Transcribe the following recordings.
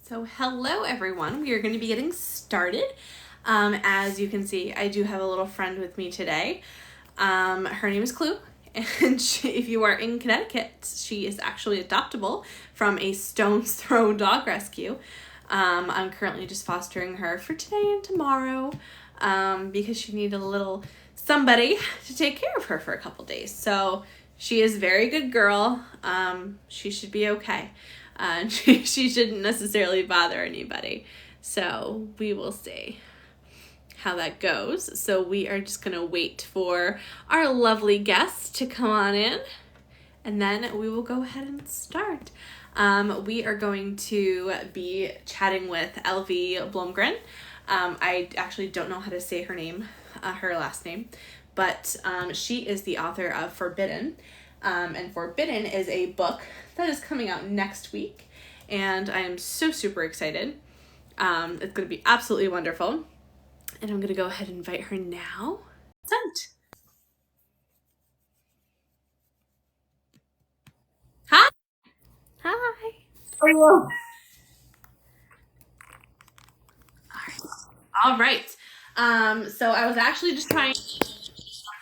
So hello everyone, we are going to be getting started. As you can see, I do have a little friend with me today. Her name is Clue, and if you are in Connecticut, she is actually adoptable from a stone's throw dog rescue. I'm currently just fostering her for today and tomorrow because she needed a little somebody to take care of her for a couple days. So she is a very good girl. She should be okay. She shouldn't necessarily bother anybody. So we will see how that goes. So we are just gonna wait for our lovely guest to come on in, and then we will go ahead and start. We are going to be chatting with Elvi Blómgren. I actually don't know how to say her name, her last name, but she is the author of Forbidden. And Forbidden is a book that is coming out next week, and I am so super excited. It's going to be absolutely wonderful, and I'm going to go ahead and invite her now. Sent. Hi. Hi. Hello. All right. So I was actually just trying to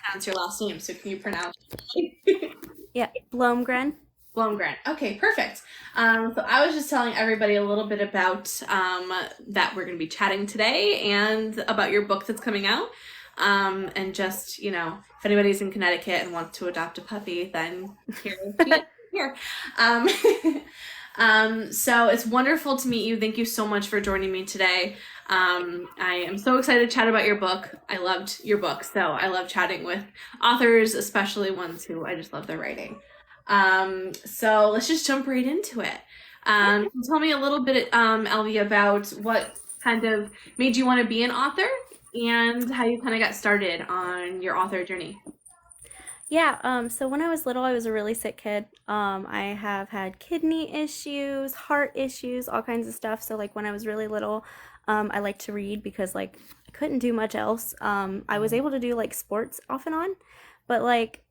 pronounce your last name, so can you pronounce it? Yeah, Blómgren. Blómgren. Okay, perfect. So I was just telling everybody a little bit about that we're going to be chatting today and about your book that's coming out. And just, if anybody's in Connecticut and wants to adopt a puppy, then here she is. Here. Um, so it's wonderful to meet you. Thank you so much for joining me today. I am so excited to chat about your book. I loved your book, so I love chatting with authors, especially ones who I just love their writing. So let's just jump right into it. Tell me a little bit, Elvi, about what kind of made you want to be an author and how you kind of got started on your author journey. Yeah, so when I was little, I was a really sick kid. I have had kidney issues, heart issues, all kinds of stuff. So like when I was really little, I liked to read because like I couldn't do much else. I was able to do like sports off and on, but like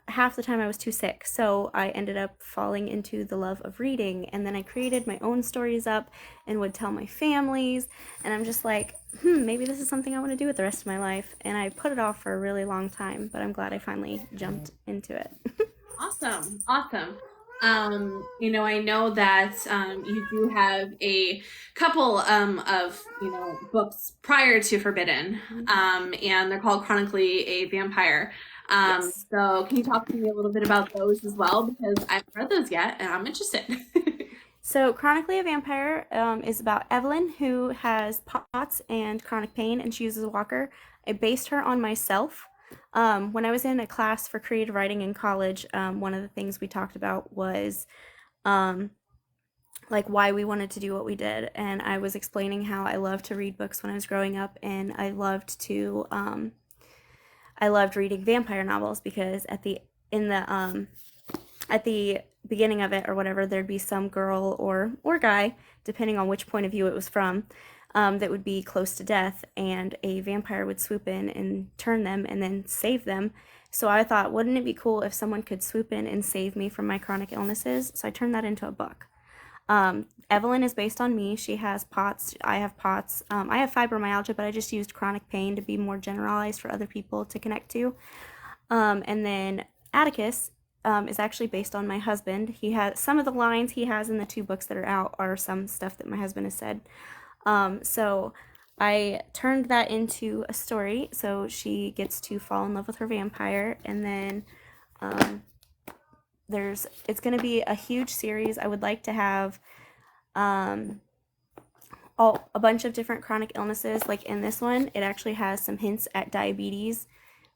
half the time I was too sick. So I ended up falling into the love of reading, and then I created my own stories up and would tell my families, and I'm just like, maybe this is something I want to do with the rest of my life. And I put it off for a really long time, but I'm glad I finally jumped into it. Awesome, awesome. I know that you do have a couple of books prior to Forbidden, and they're called Chronically a Vampire. Yes. So can you talk to me a little bit about those as well? Because I haven't read those yet, and I'm interested. So, Chronically a Vampire is about Evelyn, who has POTS and chronic pain, and she uses a walker. I based her on myself. When I was in a class for creative writing in college, one of the things we talked about was um, like why we wanted to do what we did, and I was explaining how I loved to read books when I was growing up, and I loved reading vampire novels because in the at the beginning of it or whatever, there'd be some girl or guy, depending on which point of view it was from, that would be close to death, and a vampire would swoop in and turn them and then save them. So I thought, wouldn't it be cool if someone could swoop in and save me from my chronic illnesses? So I turned that into a book. Evelyn is based on me. She has POTS. I have POTS. I have fibromyalgia, but I just used chronic pain to be more generalized for other people to connect to. And then Atticus is actually based on my husband. He has some of the lines he has in the two books that are out are some stuff that my husband has said. So I turned that into a story. So she gets to fall in love with her vampire, and then um, it's going to be a huge series. I would like to have um, a bunch of different chronic illnesses. Like in this one, it actually has some hints at diabetes,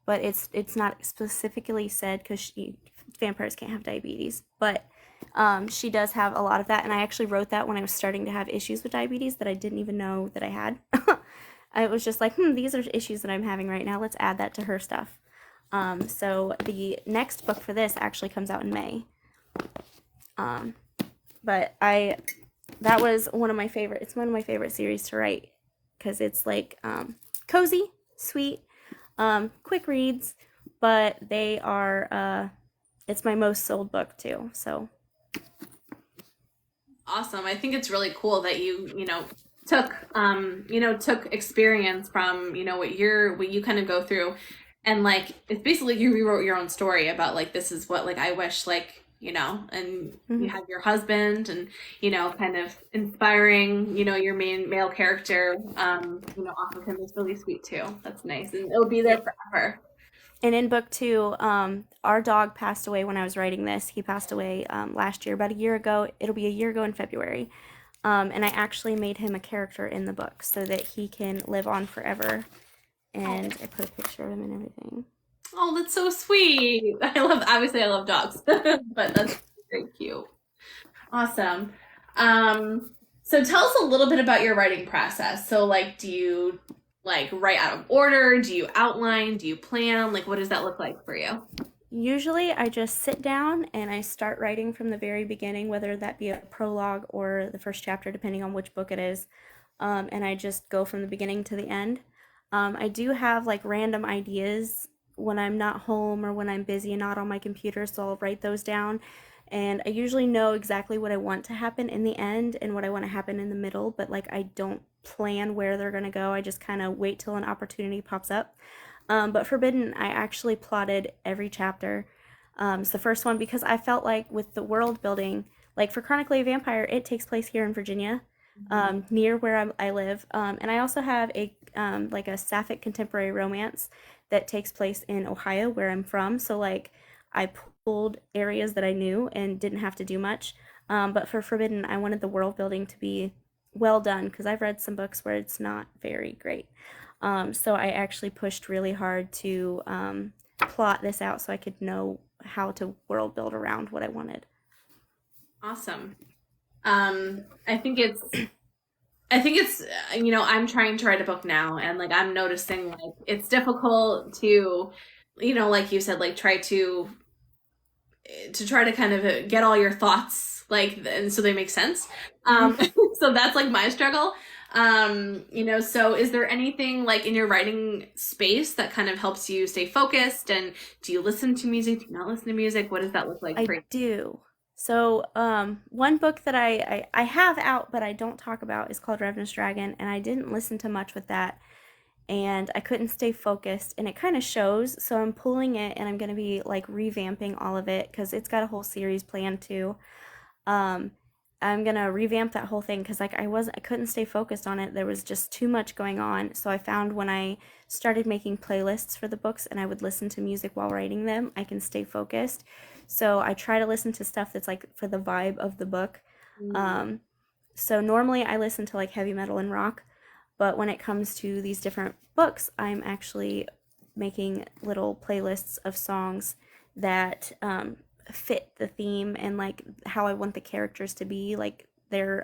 but it's not specifically said because vampires can't have diabetes, but she does have a lot of that, and I actually wrote that when I was starting to have issues with diabetes that I didn't even know that I had. I was just like, these are issues that I'm having right now. Let's add that to her stuff. So the next book for this actually comes out in May. Um, but that was one of my favorite. It's one of my favorite series to write because it's like cozy, sweet, quick reads, but they are. It's my most sold book too. So Awesome. I think it's really cool that you took experience from, what you kind of go through, and like it's basically you rewrote your own story about like this is what like I wish like, and you Hmm. have your husband and, kind of inspiring, your main male character, off of him is really sweet too. That's nice. And it'll be there forever. And in book two, our dog passed away when I was writing this. He passed away last year, about a year ago. It'll be a year ago in February. And I actually made him a character in the book so that he can live on forever. Oh, And I put a picture of him and everything. oh, that's so sweet. Obviously I love dogs, but that's very cute. Awesome. So tell us a little bit about your writing process. So like, do you like write out of order? Do you outline? Do you plan? Like, what does that look like for you? Usually, I just sit down and I start writing from the very beginning, whether that be a prologue or the first chapter, depending on which book it is. And I just go from the beginning to the end. I do have like random ideas when I'm not home or when I'm busy and not on my computer, so I'll write those down. And I usually know exactly what I want to happen in the end and what I want to happen in the middle, but like I don't plan where they're going to go. I just kind of wait till an opportunity pops up. But Forbidden, I actually plotted every chapter. It's the first one because I felt like with the world building, like for Chronically a Vampire, it takes place here in Virginia, Mhm. near where I live. And I also have a like a sapphic contemporary romance that takes place in Ohio, where I'm from. So like I pulled areas that I knew and didn't have to do much. But for Forbidden, I wanted the world building to be well done because I've read some books where it's not very great. So I actually pushed really hard to plot this out so I could know how to world build around what I wanted. Awesome. I think I'm trying to write a book now, and like I'm noticing like it's difficult to, like you said, like try to kind of get all your thoughts like and so they make sense. Mhm. So that's like my struggle. So is there anything like in your writing space that kind of helps you stay focused, and do you listen to music? Do you not listen to music? What does that look like for I you? do. So, one book that I have out but I don't talk about is called Revenant's Dragon, and I didn't listen to much with that, and I couldn't stay focused, and it kind of shows. So I'm pulling it, and I'm gonna be like revamping all of it because it's got a whole series planned too. Um, I'm gonna revamp that whole thing because like I couldn't stay focused on it. There was just too much going on. So I found when I started making playlists for the books and I would listen to music while writing them, I can stay focused. So I try to listen to stuff that's like for the vibe of the book. Mm. Um, so normally I listen to like heavy metal and rock, but when it comes to these different books, I'm actually making little playlists of songs that fit the theme and like how I want the characters to be, like their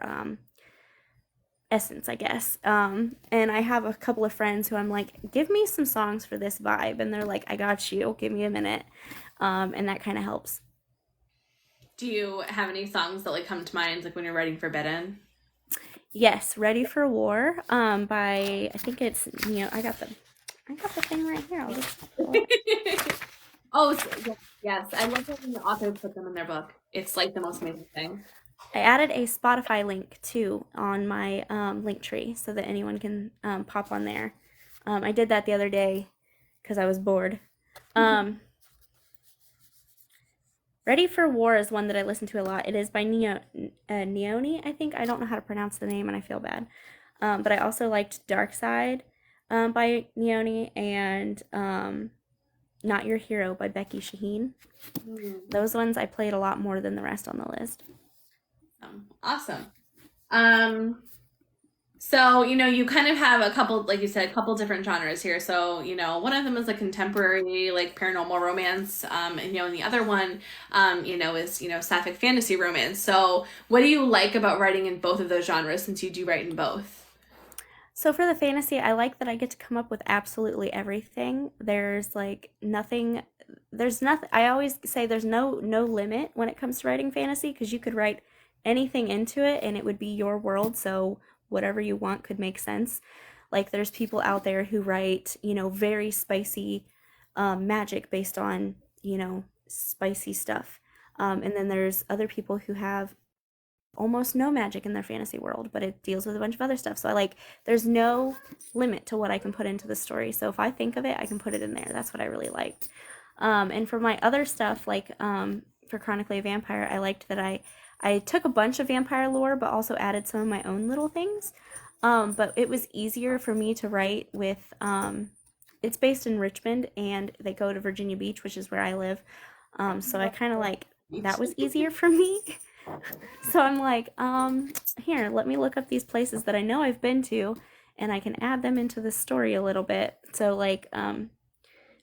essence, I guess. And I have a couple of friends who I'm like, give me some songs for this vibe, and they're like, I got you. Give me a minute, and that kind of helps. Do you have any songs that like come to mind like when you're writing Forbidden? Yes, Ready for War by I think it's I got the thing right here. I'll just pull it up. Oh, yes. I love when the authors put them in their book. It's like the most amazing thing. I added a Spotify link too on my link tree so that anyone can pop on there. I did that the other day because I was bored. Um, Ready for War is one that I listen to a lot. It is by Neoni, I think. I don't know how to pronounce the name and I feel bad. But I also liked Dark Side by Neoni and Not Your Hero by Becky Shaheen. Mm, Those ones I played a lot more than the rest on the list. awesome. Um, so, you kind of have a couple, like you said, a couple different genres here. So, one of them is a contemporary, like paranormal romance. And the other one, is, sapphic fantasy romance. So, what do you like about writing in both of those genres since you do write in both? So for the fantasy, I like that I get to come up with absolutely everything. There's nothing I always say there's no limit when it comes to writing fantasy because you could write anything into it and it would be your world, so whatever you want could make sense. Like there's people out there who write, very spicy magic based on, spicy stuff. And then there's other people who have almost no magic in their fantasy world, but it deals with a bunch of other stuff. So I like, there's no limit to what I can put into the story. So if I think of it, I can put it in there. That's what I really liked. And for my other stuff, like for Chronically a Vampire, I liked that I took a bunch of vampire lore, but also added some of my own little things. But it was easier for me to write with, it's based in Richmond, and they go to Virginia Beach, which is where I live. So I kind of like, that was easier for me. So I'm like, here, let me look up these places that I know I've been to, and I can add them into the story a little bit. So like,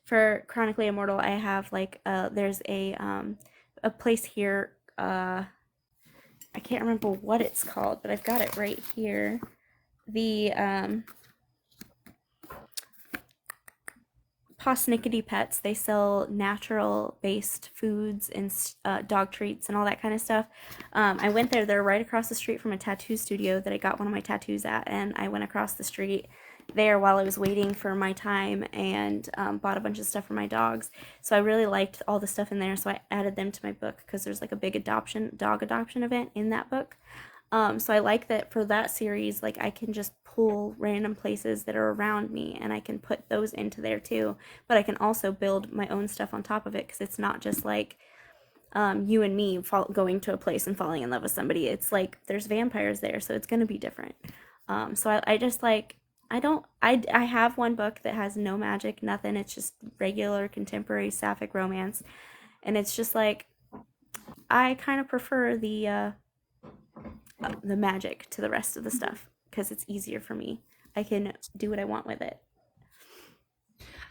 for Chronically Immortal, I have like, there's a place here, I can't remember what it's called, but I've got it right here. The, Posnickety Pets. They sell natural based foods and dog treats and all that kind of stuff. I went there. They're right across the street from a tattoo studio that I got one of my tattoos at, and I went across the street there while I was waiting for my time and bought a bunch of stuff for my dogs. So I really liked all the stuff in there, so I added them to my book because there's like a big dog adoption event in that book. So I like that for that series, like I can just pull random places that are around me and I can put those into there too. But I can also build my own stuff on top of it because it's not just like you and me going to a place and falling in love with somebody. It's like there's vampires there, so it's going to be different. So I just like, I have one book that has no magic, nothing. It's just regular contemporary sapphic romance. And it's just like, I kind of prefer the magic to the rest of the stuff because it's easier for me. I can do what I want with it.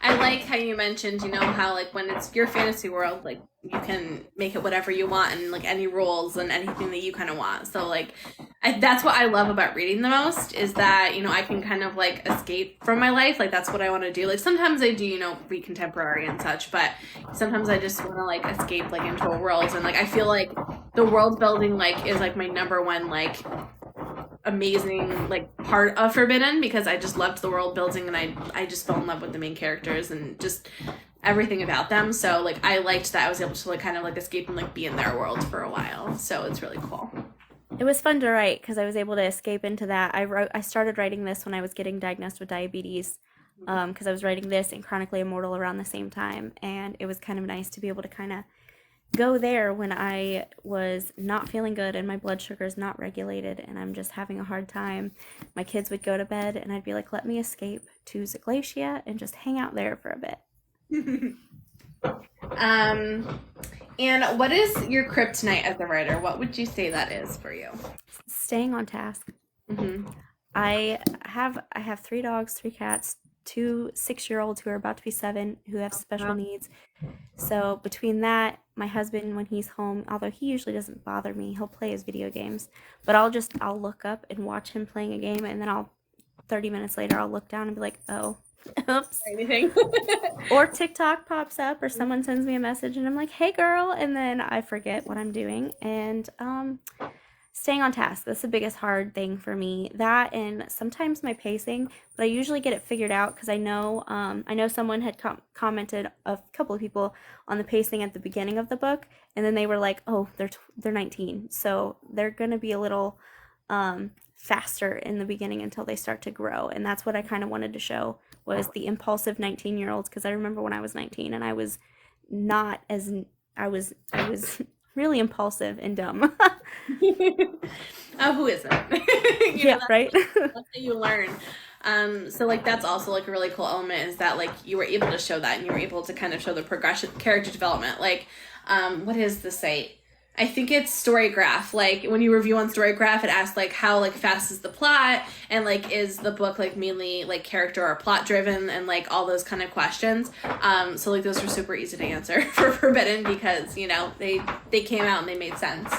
I like how you mentioned, how like when it's your fantasy world, like you can make it whatever you want and like any rules and anything that you kind of want. So like that's what I love about reading the most is that, I can kind of like escape from my life. Like that's what I want to do. Like sometimes I do, read contemporary and such, but sometimes I just want to like escape like into a world. And like I feel like the world building like is like my number one like amazing like part of Forbidden because I just loved the world building and I just fell in love with the main characters and just everything about them. So like I liked that I was able to like kind of like escape and like be in their world for a while. So it's really cool. It was fun to write because I was able to escape into that. I started writing this when I was getting diagnosed with diabetes because I was writing this and Chronically Immortal around the same time, and it was kind of nice to be able to kind of go there when I was not feeling good and my blood sugar is not regulated and I'm just having a hard time. My kids would go to bed and I'd be like, let me escape to Zaglacia and just hang out there for a bit. And what is your kryptonite as a writer? What would you say that is for you? Staying on task. Mm-hmm. I have 3 dogs, 3 cats, 2 6-year-olds who are about to be 7 who have special needs. So between that, my husband, when he's home, although he usually doesn't bother me, he'll play his video games, but I'll look up and watch him playing a game, and then 30 minutes later, I'll look down and be like, oh, oops. Anything. Or TikTok pops up or someone sends me a message and I'm like, hey girl, and then I forget what I'm doing. And staying on task, that's the biggest hard thing for me. That and sometimes my pacing, but I usually get it figured out because I know someone had commented, a couple of people, on the pacing at the beginning of the book, and then they were like, oh, they're 19, so they're gonna be a little faster in the beginning until they start to grow. And that's what I kind of wanted to show, was the impulsive 19-year-olds, because I remember when I was 19 and I was not as, I was really impulsive and dumb. Oh, who isn't? Yeah, right? That's how you learn. So like that's also like a really cool element, is that like you were able to show that, and you were able to kind of show the progression, character development. Like what is the site? I think it's Storygraph. Like when you review on Storygraph, it asks like how like fast is the plot, and like is the book like mainly like character or plot driven, and like all those kind of questions. So like those were super easy to answer for Forbidden because they came out and they made sense.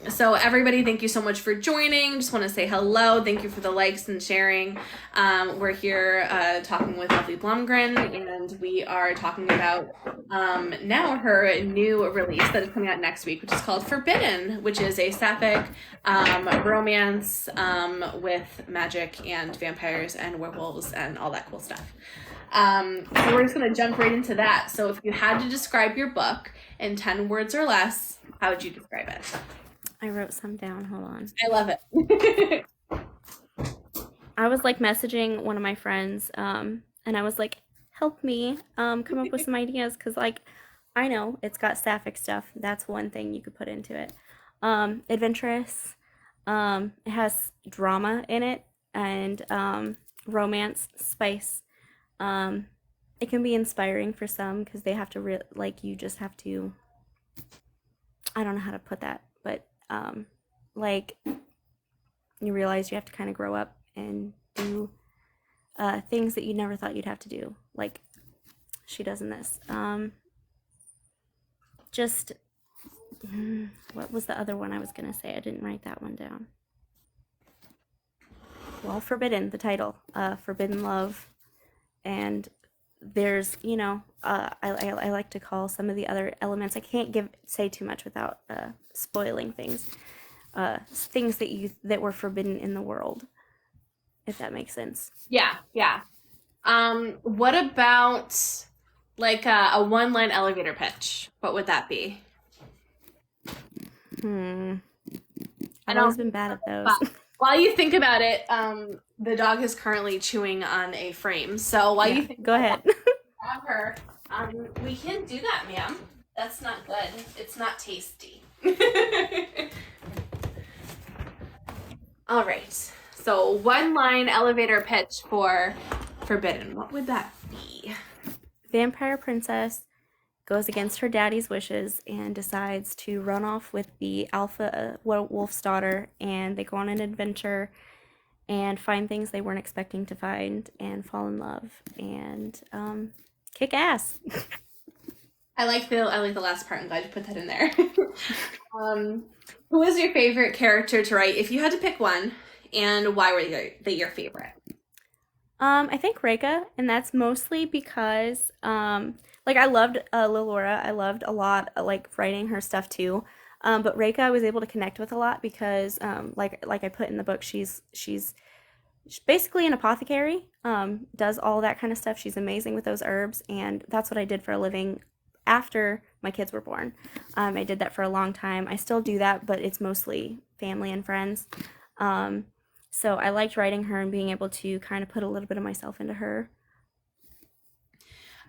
So everybody, thank you so much for joining. Just want to say hello. Thank you for the likes and sharing. We're here talking with Elvi Blómgren, and we are talking about now her new release that is coming out next week, which is called Forbidden, which is a sapphic romance with magic and vampires and werewolves and all that cool stuff. So we're just going to jump right into that. So if you had to describe your book in 10 words or less, how would you describe it? I wrote some down. Hold on. I love it. I was like messaging one of my friends, and I was like, help me come up with some ideas because, like, I know it's got sapphic stuff. That's one thing you could put into it. Adventurous. It has drama in it and romance, spice. Um, it can be inspiring for some because they have to like you just have to. I don't know how to put that, but like you realize you have to kind of grow up and do things that you never thought you'd have to do, like she does in this. Just what was the other one I was gonna say? I didn't write that one down. Well, Forbidden, the title, Forbidden Love, and there's I like to call some of the other elements. I can't say too much without spoiling things. Things that were forbidden in the world, if that makes sense. Yeah, yeah. What about like a one-line elevator pitch? What would that be? I've always been bad at those. While you think about it, the dog is currently chewing on a frame. So while you think go ahead. Grab her, we can do that, ma'am. That's not good. It's not tasty. All right. So one-line elevator pitch for Forbidden. What would that be? Vampire princess goes against her daddy's wishes and decides to run off with the alpha wolf's daughter, and they go on an adventure and find things they weren't expecting to find and fall in love and kick ass. I like the last part. I'm glad you put that in there. Who is your favorite character to write if you had to pick one, and why were they your favorite? I think Reika, and that's mostly because like I loved Lil Laura. I loved a lot like writing her stuff too. But Reika I was able to connect with a lot because like I put in the book, she's basically an apothecary. Does all that kind of stuff. She's amazing with those herbs, and that's what I did for a living after my kids were born. I did that for a long time. I still do that, but it's mostly family and friends. So I liked writing her and being able to kind of put a little bit of myself into her.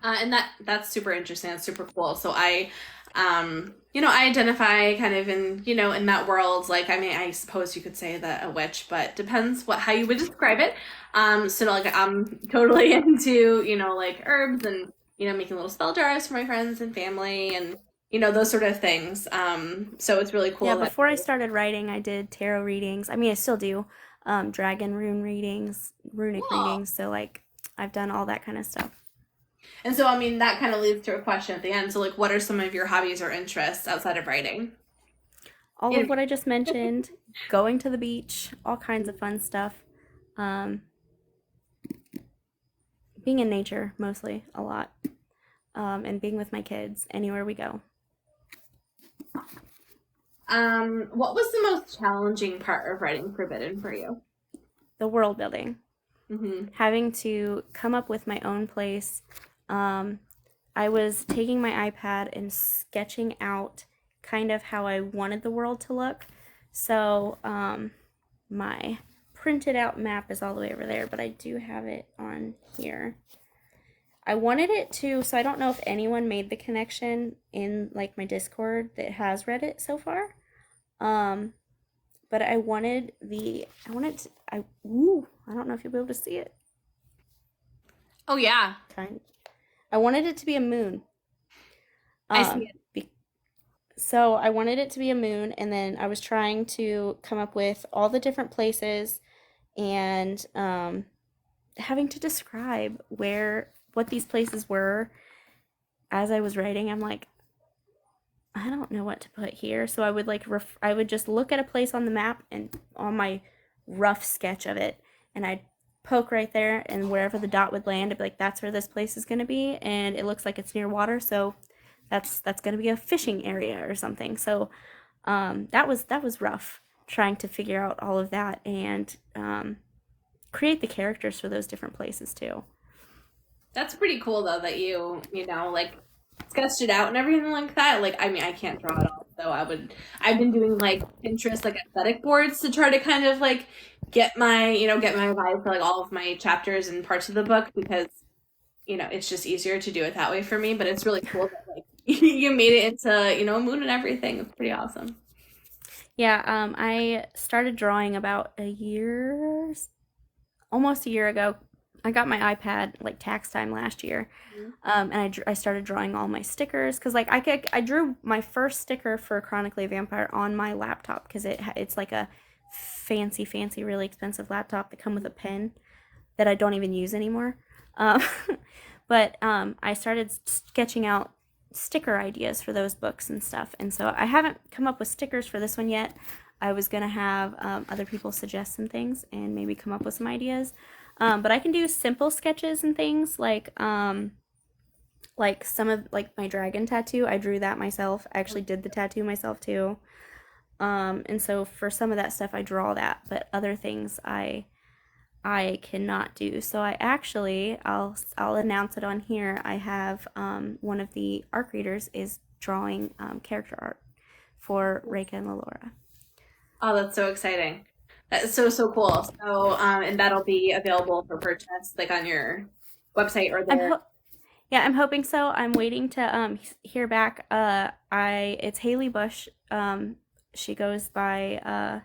And that's super interesting. That's super cool. So I identify kind of in that world. Like, I mean, I suppose you could say that a witch, but depends how you would describe it. So like I'm totally into, like herbs and, making little spell jars for my friends and family and, those sort of things. So it's really cool. Yeah, before I started writing, I did tarot readings. I mean, I still do dragon rune readings, runic readings. So like I've done all that kind of stuff. And so, I mean, that kind of leads to a question at the end. So, like, what are some of your hobbies or interests outside of writing? All of what I just mentioned, going to the beach, all kinds of fun stuff. Being in nature, mostly, a lot. And being with my kids, anywhere we go. What was the most challenging part of writing Forbidden for you? The world building. Mm-hmm. Having to come up with my own place. I was taking my iPad and sketching out kind of how I wanted the world to look. So my printed out map is all the way over there, but I do have it on here. I wanted it to, so I don't know if anyone made the connection in like my Discord that has read it so far. But I don't know if you'll be able to see it. Oh yeah. I wanted it to be a moon. I see it. So I wanted it to be a moon, and then I was trying to come up with all the different places and having to describe what these places were as I was writing. I'm like, I don't know what to put here. So I would I would just look at a place on the map and on my rough sketch of it, and I'd poke right there, and wherever the dot would land, I'd be like, that's where this place is going to be, and it looks like it's near water, so that's going to be a fishing area or something. So that was rough, trying to figure out all of that and create the characters for those different places too. That's pretty cool though that you like sketched it out and everything like that. Like, I mean, I can't draw at all, So I've been doing like Pinterest like aesthetic boards to try to kind of like get my, get my vibe for like all of my chapters and parts of the book because, it's just easier to do it that way for me. But it's really cool that like you made it into, a moon and everything. It's pretty awesome. Yeah, I started drawing about almost a year ago. I got my iPad like tax time last year, and I started drawing all my stickers because like I drew my first sticker for Chronically a Vampire on my laptop because it's like a fancy really expensive laptop that come with a pen that I don't even use anymore. Um, but I started sketching out sticker ideas for those books and stuff, and so I haven't come up with stickers for this one yet. I was gonna have other people suggest some things and maybe come up with some ideas. But I can do simple sketches and things like some of like my dragon tattoo. I drew that myself. I actually did the tattoo myself too. And so for some of that stuff, I draw that, but other things I cannot do. So I actually I'll announce it on here. I have one of the art readers is drawing character art for Reika and Laura. Oh, that's so exciting. That's so cool. So, and that'll be available for purchase, like on your website or I'm there. ho- yeah, I'm hoping so. I'm waiting to hear back. It's Haley Bush. She goes by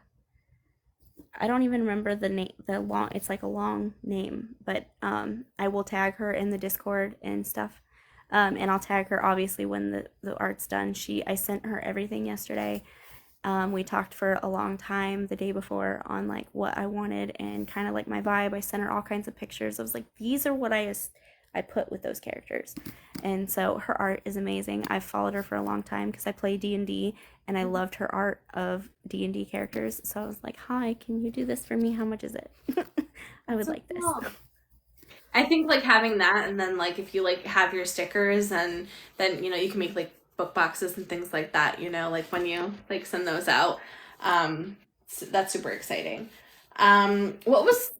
I don't even remember the name. It's like a long name, but I will tag her in the Discord and stuff. And I'll tag her obviously when the art's done. I sent her everything yesterday. We talked for a long time the day before on like what I wanted and kind of like my vibe. I sent her all kinds of pictures. I was like, these are what I put with those characters. And so her art is amazing. I've followed her for a long time because I play D&D and I loved her art of D&D characters. So I was like, hi, can you do this for me? How much is it? I would So like this. cool. I think like having that and then like if you like have your stickers and then you can make like book boxes and things like that, like when you like send those out. So that's super exciting. What was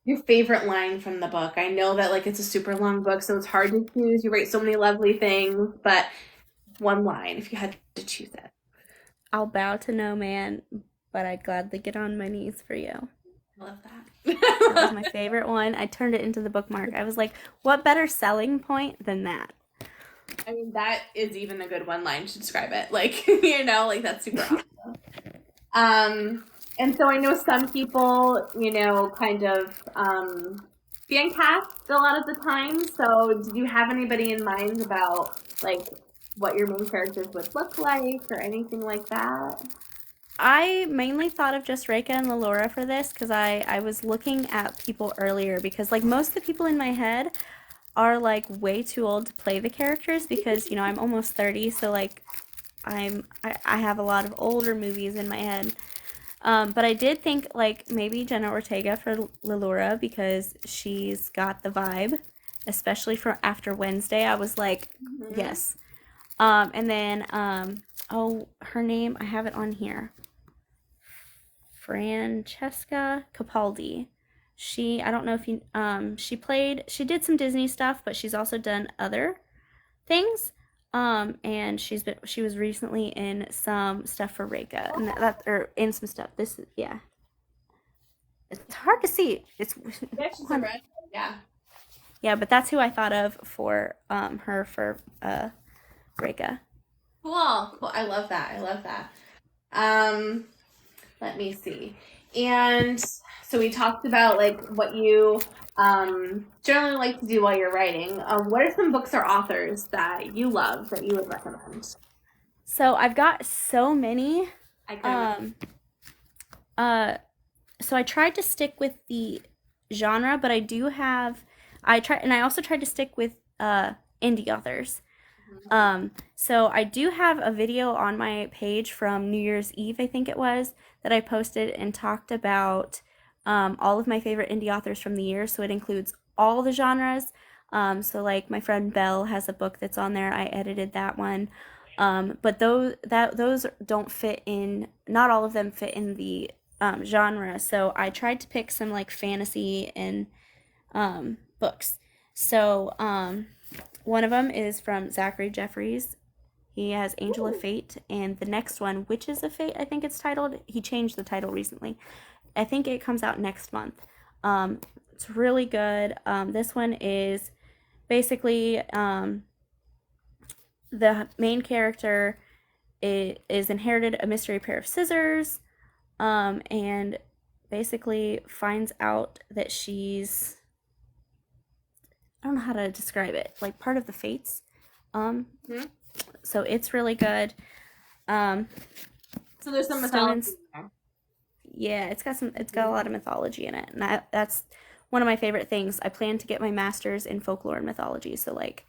your favorite line from the book? I know that like it's a super long book, so it's hard to choose. You write so many lovely things, but one line if you had to choose it. I'll bow to no man, but I'd gladly get on my knees for you. I love That was that. my favorite one. I turned it into the bookmark. I was like, what better selling point than that? I mean, that is even a good one line to describe it. Like, like that's super awesome. And so I know some people, kind of fan cast a lot of the time. So did you have anybody in mind about like what your main characters would look like or anything like that? I mainly thought of just Reika and Laura for this because I was looking at people earlier because like most of the people in my head are like way too old to play the characters because I'm almost 30, so like I have a lot of older movies in my head. But I did think like maybe Jenna Ortega for Laura because she's got the vibe, especially for after Wednesday. I was like, Mm-hmm. yes. And then oh, her name I have it on here. Francesca Capaldi. I don't know if you she did some Disney stuff, but she's also done other things. And she was recently in some stuff for Reika and or in some stuff. Yeah. It's hard to see. It's Yeah, she's a red. Yeah. yeah, but that's who I thought of for her for Reika. Cool. I love that. I love that. Um, Let me see. And so we talked about like what you generally like to do while you're writing. What are some books or authors that you love that you would recommend? So I've got so many. I can imagine. Um, uh, so I tried to stick with the genre, but I also tried to stick with indie authors. So I do have a video on my page from New Year's Eve, I think it was, that I posted and talked about all of my favorite indie authors from the year. So it includes all the genres. So like my friend Belle has a book that's on there. I edited that one. But those don't fit in. Not all of them fit in the genre. So I tried to pick some like fantasy and books. So one of them is from Zachary Jeffries. He has Angel of Fate, and the next one, Witches of Fate, I think it's titled. He changed the title recently. I think it comes out next month. It's really good. This one is basically the main character is inherited a mystery pair of scissors, and basically finds out that she's, I don't know how to describe it, like part of the fates. So it's really good. So there's some mythology. Yeah, it's got a lot of mythology in it, and that's one of my favorite things. I plan to get my master's in folklore and mythology, so like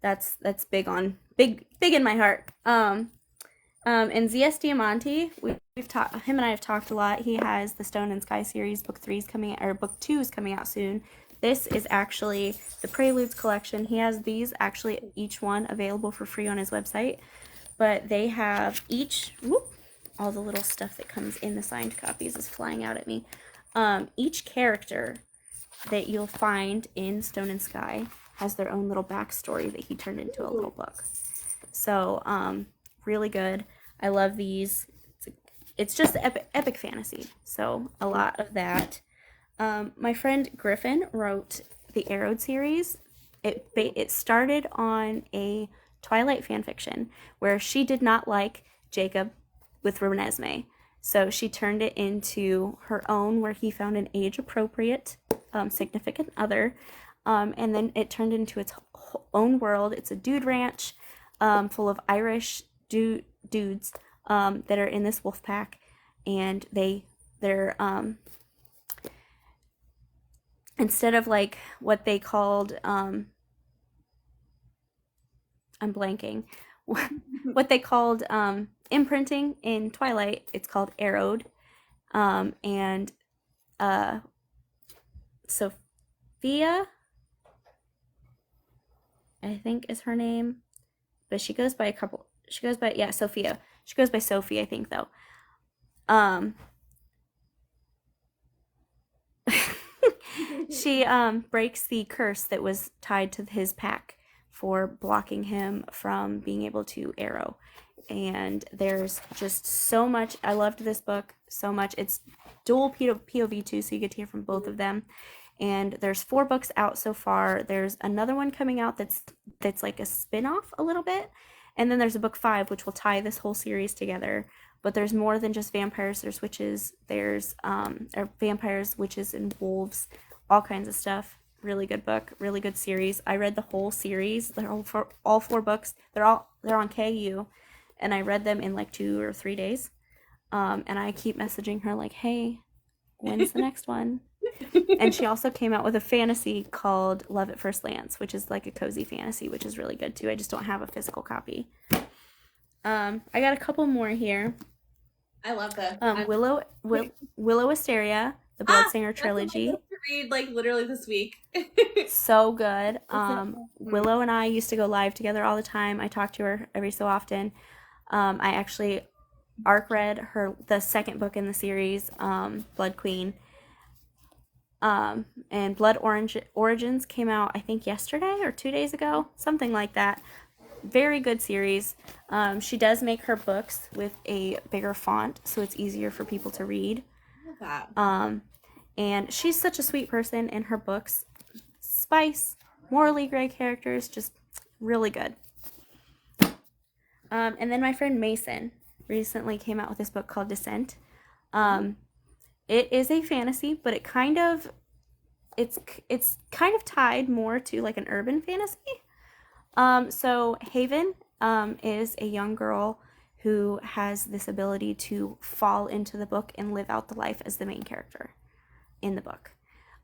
that's big in my heart. And Z.S. Diamante, we've talked. Him and I have talked a lot. He has the Stone and Sky series. Book 2 is coming out soon. This is actually the Preludes collection. He has these actually each one available for free on his website, but they have each. All the little stuff that comes in the signed copies is flying out at me. Each character that you'll find in Stone and Sky has their own little backstory that he turned into a little book. So, really good. I love these. It's just epic fantasy. So, a lot of that. My friend Griffin wrote the Arrowed series. It started on a Twilight fanfiction where she did not like Jacob with Renesmee. So she turned it into her own, where he found an age-appropriate significant other. And then it turned into its own world. It's a dude ranch full of Irish dudes that are in this wolf pack. And they're instead of like what they called, I'm blanking, what they called imprinting in Twilight, it's called Arrowed. And Sophia, I think is her name, but she goes by Sophia. She goes by Sophie, I think, though. She breaks the curse that was tied to his pack for blocking him from being able to arrow. And there's just so much. I loved this book so much. It's dual POV too, so you get to hear from both of them. And there's 4 books out so far. There's another one coming out that's like a spin-off a little bit. And then there's a book 5, which will tie this whole series together. But there's more than just vampires. There's witches. There's vampires, witches, and wolves. All kinds of stuff. Really good book. Really good series. I read the whole series. They're all 4 books. They're on KU. And I read them in like 2 or 3 days. And I keep messaging her like, hey, when's the next one? And she also came out with a fantasy called Love at First Glance, which is like a cozy fantasy, which is really good too. I just don't have a physical copy. I got a couple more here. I love this. Willow Wisteria, the Bloodsinger trilogy. That's to read like literally this week. So good. Willow and I used to go live together all the time. I talk to her every so often. I actually read the second book in the series, Blood Queen. And Blood Origins came out, I think, yesterday or 2 days ago, something like that. Very good series. She does make her books with a bigger font, so it's easier for people to read. I love that. And she's such a sweet person in her books. Spice, morally gray characters, just really good. And then my friend Mason recently came out with this book called Descent. It is a fantasy, but it's kind of tied more to like an urban fantasy. So Haven is a young girl who has this ability to fall into the book and live out the life as the main character in the book.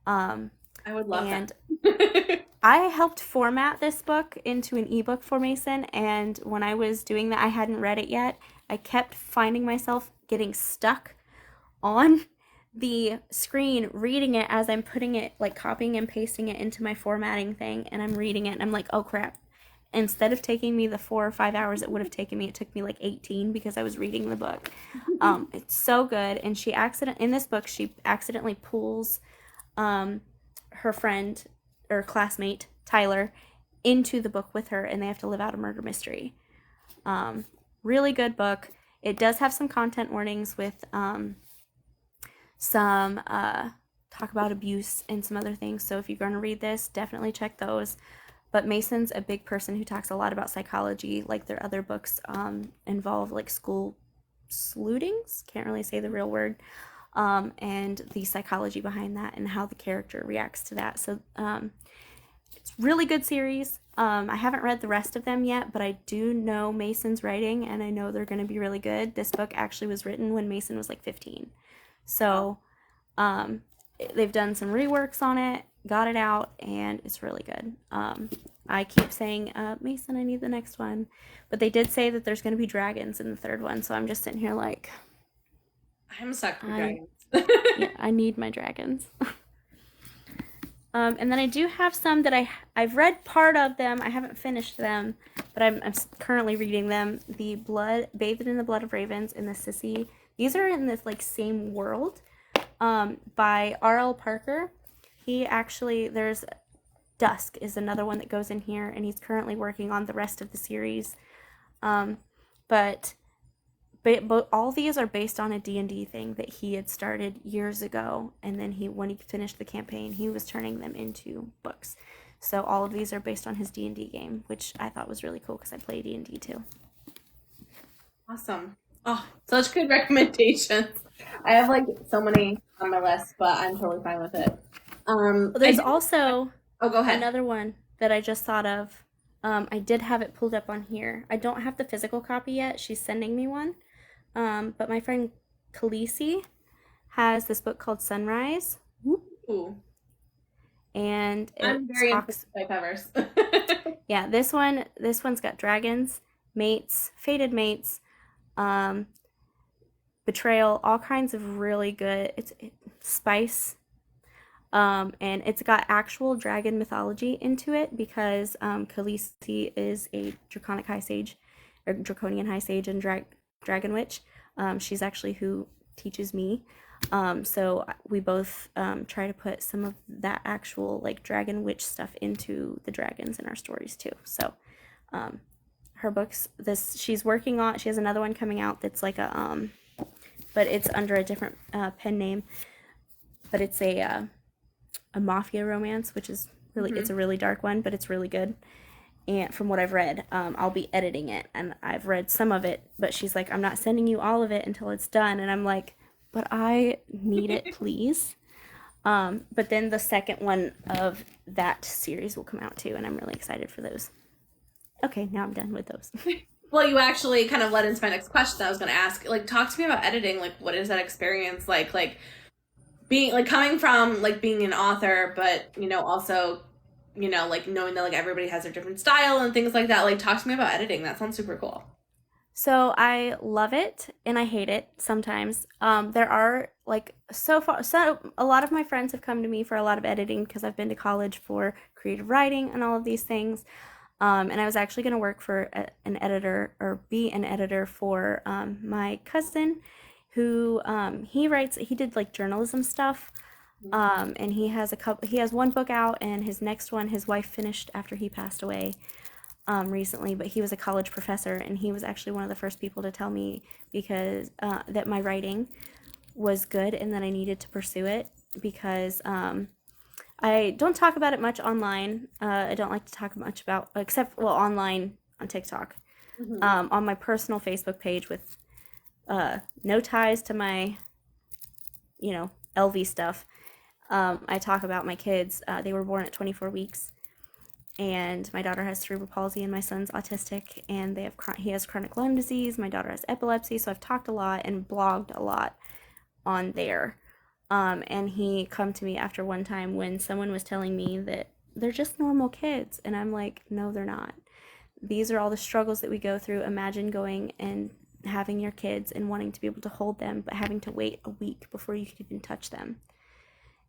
I would love and that. I helped format this book into an ebook for Mason, and when I was doing that, I hadn't read it yet. I kept finding myself getting stuck on the screen reading it as I'm putting it, like copying and pasting it into my formatting thing, and I'm reading it and I'm like, oh crap. Instead of taking me the 4 or 5 hours it would have taken me, it took me like 18 because I was reading the book. It's so good. And in this book she accidentally pulls her friend or classmate Tyler into the book with her, and they have to live out a murder mystery. Really good book. It does have some content warnings with some talk about abuse and some other things. So if you're going to read this, definitely check those. But Mason's a big person who talks a lot about psychology. Like their other books involve like school slootings. Can't really say the real word. And the psychology behind that and how the character reacts to that. So it's really good series. I haven't read the rest of them yet, but I do know Mason's writing, and I know they're going to be really good. This book actually was written when Mason was like 15. So they've done some reworks on it, got it out, and it's really good. I keep saying, Mason, I need the next one. But they did say that there's going to be dragons in the third one, so I'm just sitting here like... I'm stuck for dragons. Yeah, I need my dragons. And then I do have some that I've read part of them. I haven't finished them, but I'm currently reading them. The Bathed in the Blood of Ravens and the Sissy. These are in this like same world by R.L. Parker. He actually, there's Dusk is another one that goes in here, and he's currently working on the rest of the series. But all these are based on a D&D thing that he had started years ago, and then when he finished the campaign, he was turning them into books. So all of these are based on his D&D game, which I thought was really cool because I play D&D too. Awesome. Oh, such good recommendations. I have like so many on my list, but I'm totally fine with it. There's also go ahead. Another one that I just thought of. I did have it pulled up on here. I don't have the physical copy yet. She's sending me one. But my friend Khaleesi has this book called Sunrise. Ooh. And I'm very interested by covers. Yeah, this one's got dragons, mates, fated mates, betrayal, all kinds of really good spice. And it's got actual dragon mythology into it because Khaleesi is a draconic high sage, or draconian high sage and dragon witch. She's actually who teaches me. So we both try to put some of that actual like dragon witch stuff into the dragons in our stories too. So her books, she's working on, she has another one coming out that's like a but it's under a different pen name, but it's a mafia romance, which is really it's a really dark one, but it's really good. And from what I've read, I'll be editing it, and I've read some of it, but she's like, I'm not sending you all of it until it's done, and I'm like, but I need it, please. But then the second one of that series will come out too, and I'm really excited for those. Okay, now I'm done with those. Well, you actually kind of led into my next question I was going to ask. Like, talk to me about editing. Like, what is that experience like? Like, being, like, coming from, like, being an author, but, you know, also, you know, like, knowing that, like, everybody has their different style and things like that. Like, talk to me about editing. That sounds super cool. So I love it and I hate it sometimes. There are like so a lot of my friends have come to me for a lot of editing because I've been to college for creative writing and all of these things. And I was actually going to work for an editor or be an editor for my cousin who he did like journalism stuff. And he has one book out, and his next one his wife finished after he passed away. Recently, but he was a college professor, and he was actually one of the first people to tell me because that my writing was good and that I needed to pursue it because I don't talk about it much online. I don't like to talk much about except online on TikTok, on my personal Facebook page with no ties to my Elvi stuff. I talk about my kids. They were born at 24 weeks. And my daughter has cerebral palsy, and my son's autistic, and he has chronic lung disease. My daughter has epilepsy, so I've talked a lot and blogged a lot on there. And he come to me after one time when someone was telling me that they're just normal kids, and I'm like, no, they're not. These are all the struggles that we go through. Imagine going and having your kids and wanting to be able to hold them, but having to wait a week before you could even touch them.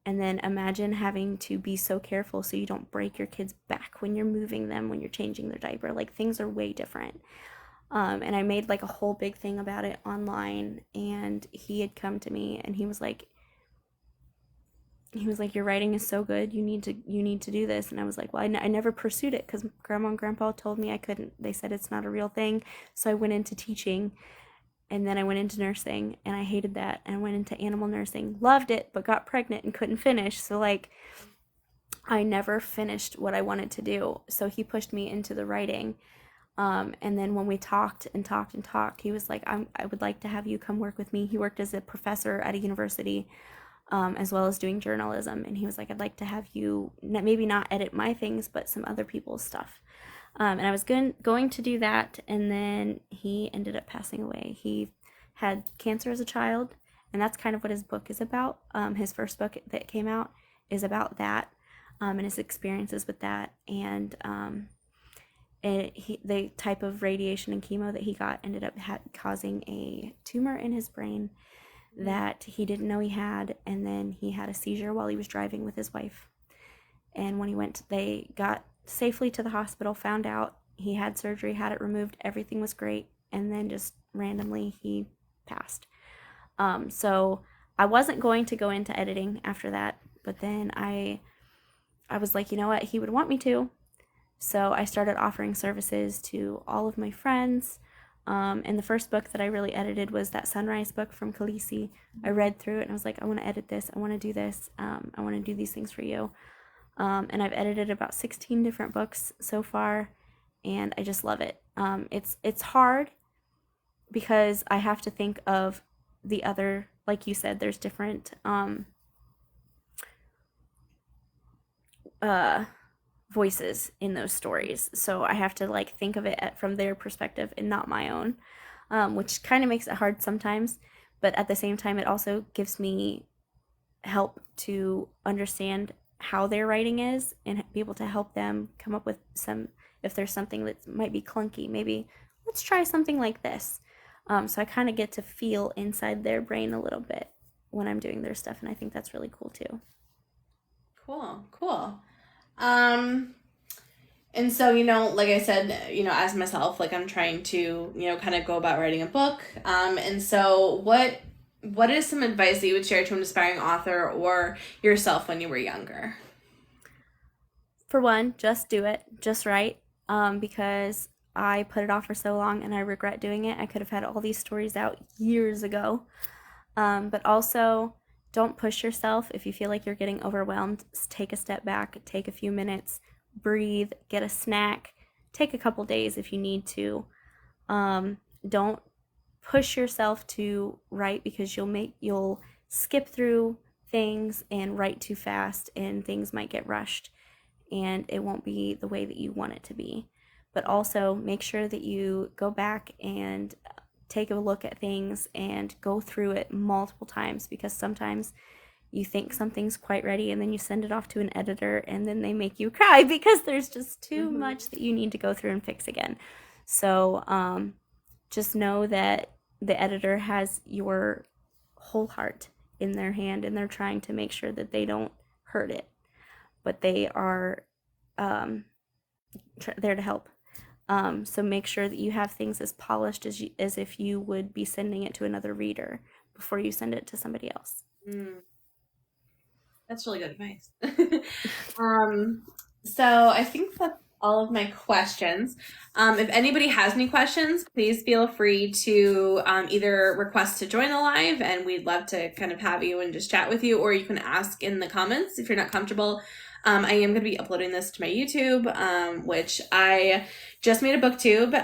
And then imagine having to be so careful so you don't break your kid's back when you're moving them, when you're changing their diaper. Like, things are way different. And I made like a whole big thing about it online, and he had come to me and he was like, he was like, your writing is so good, you need to do this. And I was like, well, I never pursued it because grandma and grandpa told me I couldn't. They said it's not a real thing. So I went into teaching, and then I went into nursing, and I hated that, and I went into animal nursing, loved it, but got pregnant and couldn't finish. So like, I never finished what I wanted to do. So he pushed me into the writing. And then when we talked and talked and talked, he was like, I would like to have you come work with me. He worked as a professor at a university, as well as doing journalism. And he was like, I'd like to have you maybe not edit my things, but some other people's stuff. And I was going to do that. And then he ended up passing away. He had cancer as a child. And that's kind of what his book is about. His first book that came out is about that, and his experiences with that. And the type of radiation and chemo that he got ended up causing a tumor in his brain that he didn't know he had, and then he had a seizure while he was driving with his wife. And when they got safely to the hospital, found out he had surgery, had it removed, everything was great, and then just randomly he passed. So I wasn't going to go into editing after that, but then I was like, you know what, he would want me to. So I started offering services to all of my friends. And the first book that I really edited was that Sunrise book from Khaleesi. I read through it and I was like, I want to edit this. I want to do this. I want to do these things for you. And I've edited about 16 different books so far, and I just love it. It's hard because I have to think of the other, like you said, there's different voices in those stories. So I have to like think of it from their perspective and not my own, which kind of makes it hard sometimes. But at the same time, it also gives me help to understand how their writing is and be able to help them come up with if there's something that might be clunky, maybe let's try something like this. So I kind of get to feel inside their brain a little bit when I'm doing their stuff, and I think that's really cool too. Cool. And so, like I said, as myself, like I'm trying to, kind of go about writing a book. And so what is some advice that you would share to an aspiring author or yourself when you were younger? For one, just do it, just write, because I put it off for so long and I regret doing it. I could have had all these stories out years ago. But also, don't push yourself. If you feel like you're getting overwhelmed, take a step back, take a few minutes, breathe, get a snack, take a couple days if you need to. Don't push yourself to write because you'll skip through things and write too fast, and things might get rushed and it won't be the way that you want it to be. But also make sure that you go back and take a look at things and go through it multiple times, because sometimes you think something's quite ready and then you send it off to an editor and then they make you cry because there's just too much that you need to go through and fix again. So just know that the editor has your whole heart in their hand and they're trying to make sure that they don't hurt it, but they are there to help. So make sure that you have things as polished as if you would be sending it to another reader before you send it to somebody else. That's really good advice. So I think that's all of my questions. If anybody has any questions, please feel free to either request to join the live, and we'd love to kind of have you and just chat with you, or you can ask in the comments if you're not comfortable. I am going to be uploading this to my YouTube, which I just made a booktube,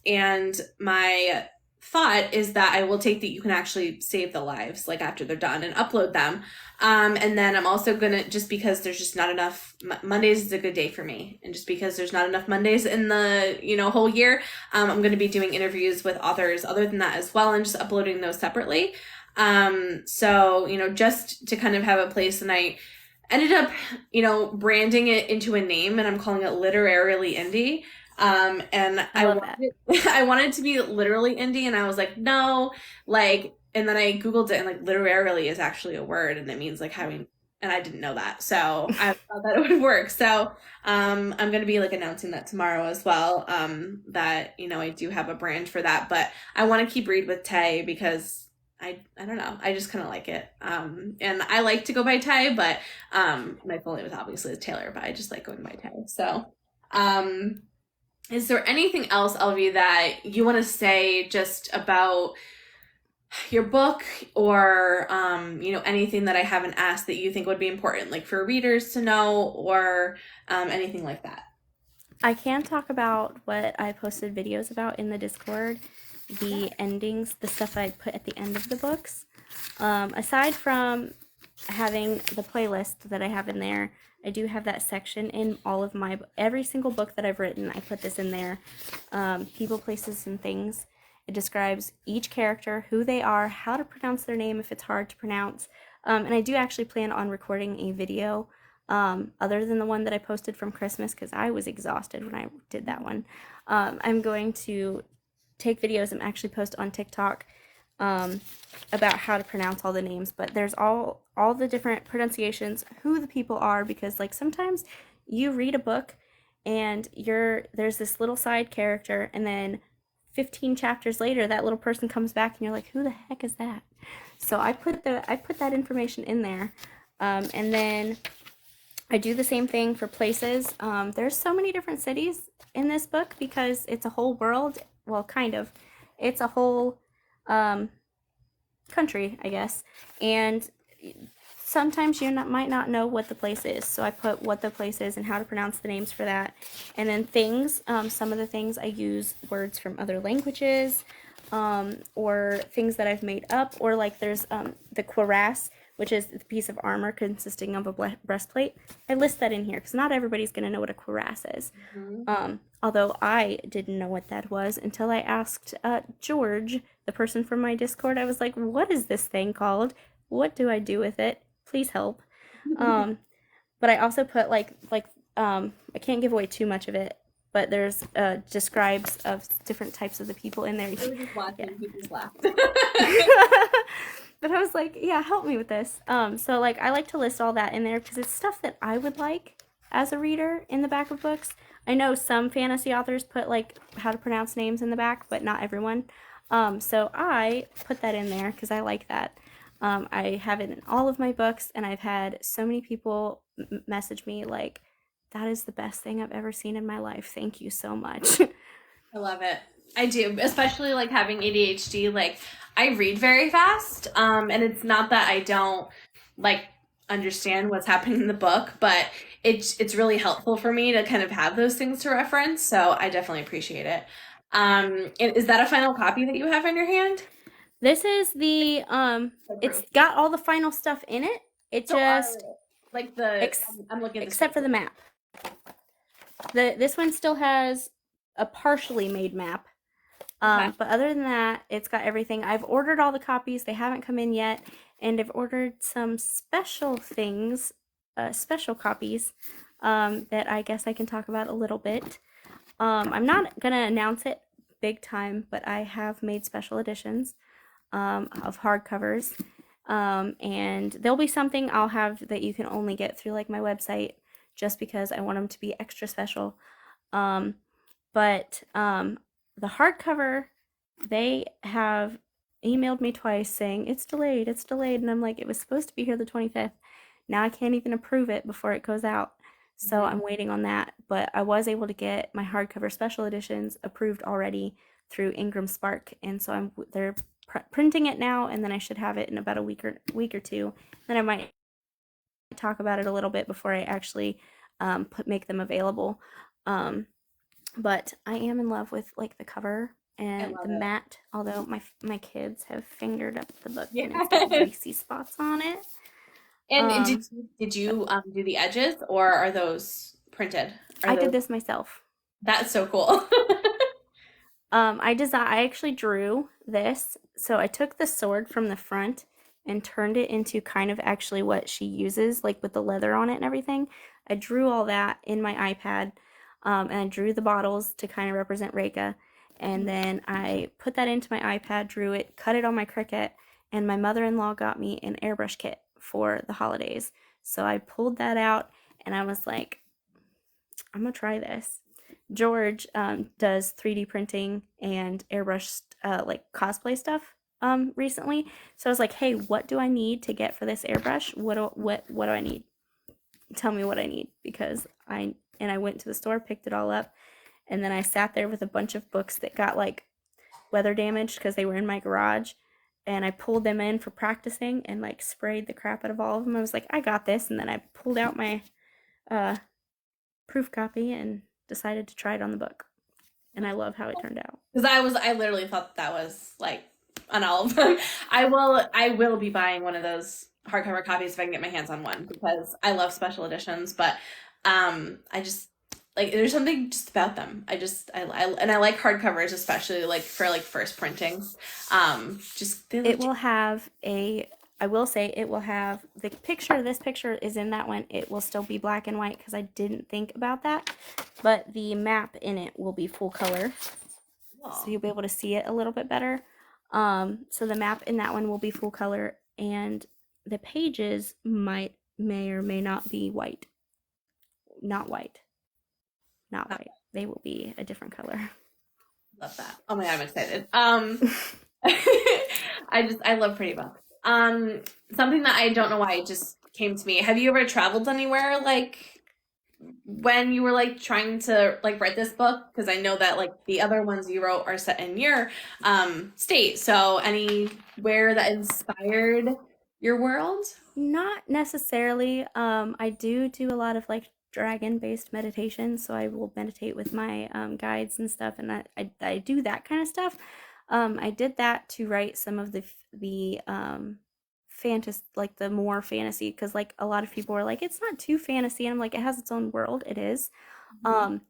and my thought is that I will take that you can actually save the lives like after they're done and upload them. And then I'm also gonna, just because there's just not enough, Mondays is a good day for me, and just because there's not enough Mondays in the whole year, I'm gonna be doing interviews with authors other than that as well, and just uploading those separately. So just to kind of have a place, and I ended up branding it into a name, and I'm calling it Literarily Indie. And I wanted to be literally indie, and I was like, no, and then I Googled it, and literarily is actually a word, and it means having, and I didn't know that. So I thought that it would work. So, I'm going to be announcing that tomorrow as well. That, I do have a brand for that, but I want to keep Read with Tay because I don't know. I just kind of like it. And I like to go by Tay, but my full name is obviously Taylor, but I just like going by Tay. So, um, is there anything else, Elvi, that you want to say just about your book or anything that I haven't asked that you think would be important, like for readers to know or anything like that? I can talk about what I posted videos about in the Discord, the endings, the stuff I put at the end of the books. Aside from having the playlist that I have in there, I do have that section in all of every single book that I've written. I put this in there. People, places, and things. It describes each character, who they are, how to pronounce their name if it's hard to pronounce. And I do actually plan on recording a video other than the one that I posted from Christmas because I was exhausted when I did that one. I'm going to take videos and actually post on TikTok about how to pronounce all the names, but there's all the different pronunciations, who the people are, because like sometimes you read a book and there's this little side character and then 15 chapters later that little person comes back and you're like, who the heck is that? So I put that information in there. And then I do the same thing for places. There's so many different cities in this book because it's a whole world. Well, kind of. It's a whole country, I guess. And sometimes you might not know what the place is. So I put what the place is and how to pronounce the names for that. And then things, some of the things I use words from other languages or things that I've made up. Or like there's the cuirass, which is the piece of armor consisting of a breastplate. I list that in here because not everybody's going to know what a cuirass is. Mm-hmm. Although I didn't know what that was until I asked George, the person from my Discord. I was like, what is this thing called? What do I do with it? Please help. But I also put I can't give away too much of it, but there's describes of different types of the people in there. I was just watching. Yeah. He just laughed. But I was like, yeah, help me with this. So like I like to list all that in there because it's stuff that I would like as a reader in the back of books. I know some fantasy authors put like how to pronounce names in the back, but not everyone. So I put that in there because I like that. I have it in all of my books, and I've had so many people message me like, that is the best thing I've ever seen in my life. Thank you so much. I love it. I do, especially like having ADHD. Like I read very fast, and it's not that I don't like understand what's happening in the book, but it's really helpful for me to kind of have those things to reference. So I definitely appreciate it. Is that a final copy that you have in your hand? This is the it's got all the final stuff in it. It So just like the I'm looking at except for the map. This one still has a partially made map. Okay. But other than that, it's got everything. I've ordered all the copies. They haven't come in yet. And I've ordered some special things, special copies, that I guess I can talk about a little bit. I'm not going to announce it big time, but I have made special editions of hardcovers. And there'll be something I'll have that you can only get through like my website just because I want them to be extra special. But the hardcover, they have emailed me twice saying it's delayed, and I'm like, it was supposed to be here the 25th. Now I can't even approve it before it goes out. So I'm waiting on that, but I was able to get my hardcover special editions approved already through Ingram Spark, and so they're printing it now, and then I should have it in about a week or two. Then I might talk about it a little bit before I actually make them available. But I am in love with like the cover and the mat. Although my kids have fingered up the book and it's got greasy spots on it. And did you do the edges or are those printed? I did this myself. That's so cool. I actually drew this. So I took the sword from the front and turned it into kind of actually what she uses, like with the leather on it and everything. I drew all that in my iPad, and I drew the bottles to kind of represent Reika. And then I put that into my iPad, drew it, cut it on my Cricut, and my mother-in-law got me an airbrush kit for the holidays. So I pulled that out, and I was like, I'm gonna try this. George does 3D printing and airbrushed like cosplay stuff. recently. So I was like, hey, what do I need to get for this airbrush? What do I need? Tell me what I need, because I went to the store, picked it all up, and then I sat there with a bunch of books that got like weather damaged because they were in my garage, and I pulled them in for practicing and like sprayed the crap out of all of them. I was like, I got this, and then I pulled out my uh, proof copy and decided to try it on the book, and I love how it turned out. Because I literally thought that was like on all of them. I will be buying one of those hardcover copies if I can get my hands on one, because I love special editions. But I just like, there's something just about them. And I like hardcovers, especially like for like first printings. Just It will have a, I will say it will have the picture. This picture is in that one. It will still be black and white because I didn't think about that. But the map in it will be full color. So you'll be able to see it a little bit better. So the map in that one will be full color, and the pages may or may not be white. Not white. Not white. They will be a different color. Love that. Oh my god, I'm excited. I love pretty books. Something that I don't know why it just came to me. Have you ever traveled anywhere like when you were like trying to like write this book? Because I know that like the other ones you wrote are set in your state. So anywhere that inspired your world? Not necessarily. I do a lot of like dragon-based meditation, so I will meditate with my guides and stuff, and I do that kind of stuff. I did that to write some of the fantasy, like the more fantasy, because like a lot of people were like, it's not too fantasy, and I'm like, it has its own world. It is. Like,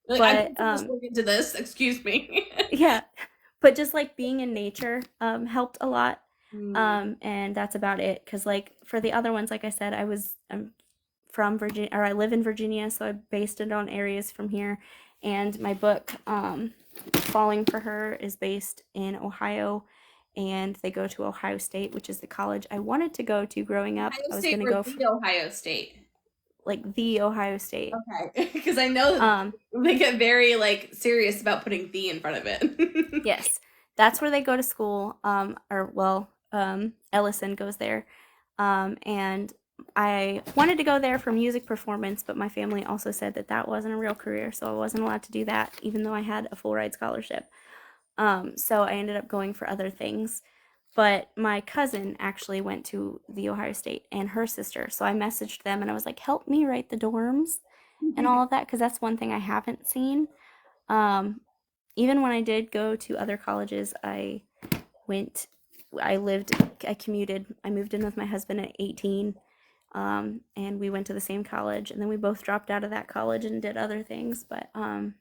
But I just look into this. Excuse me. yeah, but just like being in nature helped a lot. And that's about it. Because like for the other ones, like I said, I'm from Virginia, or I live in Virginia, so I based it on areas from here. And my book, Falling for Her, is based in Ohio, and they go to Ohio State, which is the college I wanted to go to growing up. Ohio I was State going to or go the Ohio State? like the Ohio State. Okay, because I know they get very like serious about putting "the" in front of it. Yes, that's where they go to school. Ellison goes there, and I wanted to go there for music performance, but my family also said that that wasn't a real career, so I wasn't allowed to do that, even though I had a full ride scholarship. So I ended up going for other things. But my cousin actually went to the Ohio State, and her sister. So I messaged them and I was like, help me write the dorms and all of that, because that's one thing I haven't seen. Um, Even when I did go to other colleges, went, I commuted. I moved in with my husband at 18, and we went to the same college, and then we both dropped out of that college and did other things, but I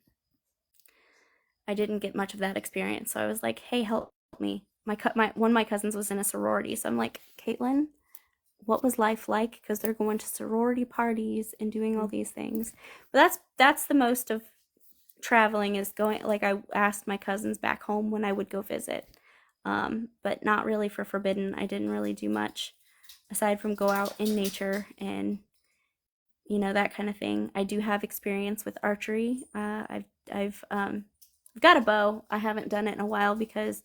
didn't get much of that experience. So I was like, hey, help me. One of my cousins was in a sorority, so I'm like, Caitlin, what was life like? Because they're going to sorority parties and doing all these things. But that's the most of traveling, is going, like, I asked my cousins back home when I would go visit, but not really for Forbidden. I didn't really do much aside from go out in nature and that kind of thing. I do have experience with archery. I've got a bow. I haven't done it in a while because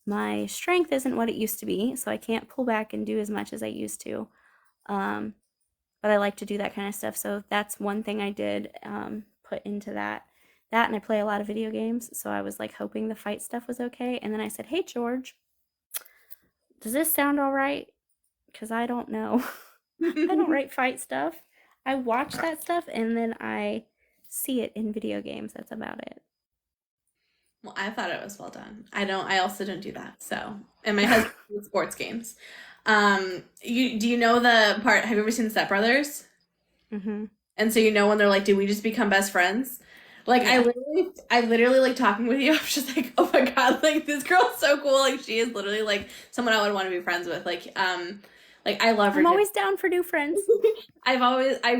my strength isn't what it used to be, so I can't pull back and do as much as I used to. But I like to do that kind of stuff, so that's one thing I did put into that. And I play a lot of video games, so I was like hoping the fight stuff was okay. And then I said, hey, George, does this sound all right? Because I don't know. I don't write fight stuff. I watch that stuff, and then I see it in video games. That's about it. Well, I thought it was well done. I also don't do that. So, and my husband plays sports games. Do you know the part? Have you ever seen Step Brothers? Mm-hmm. And so when they're like, "Did we just become best friends?" Like, yeah. I literally like talking with you. I was just like, "Oh my god! Like, this girl's so cool. Like, she is literally like someone I would want to be friends with. Like I love her. I'm always down for new friends. I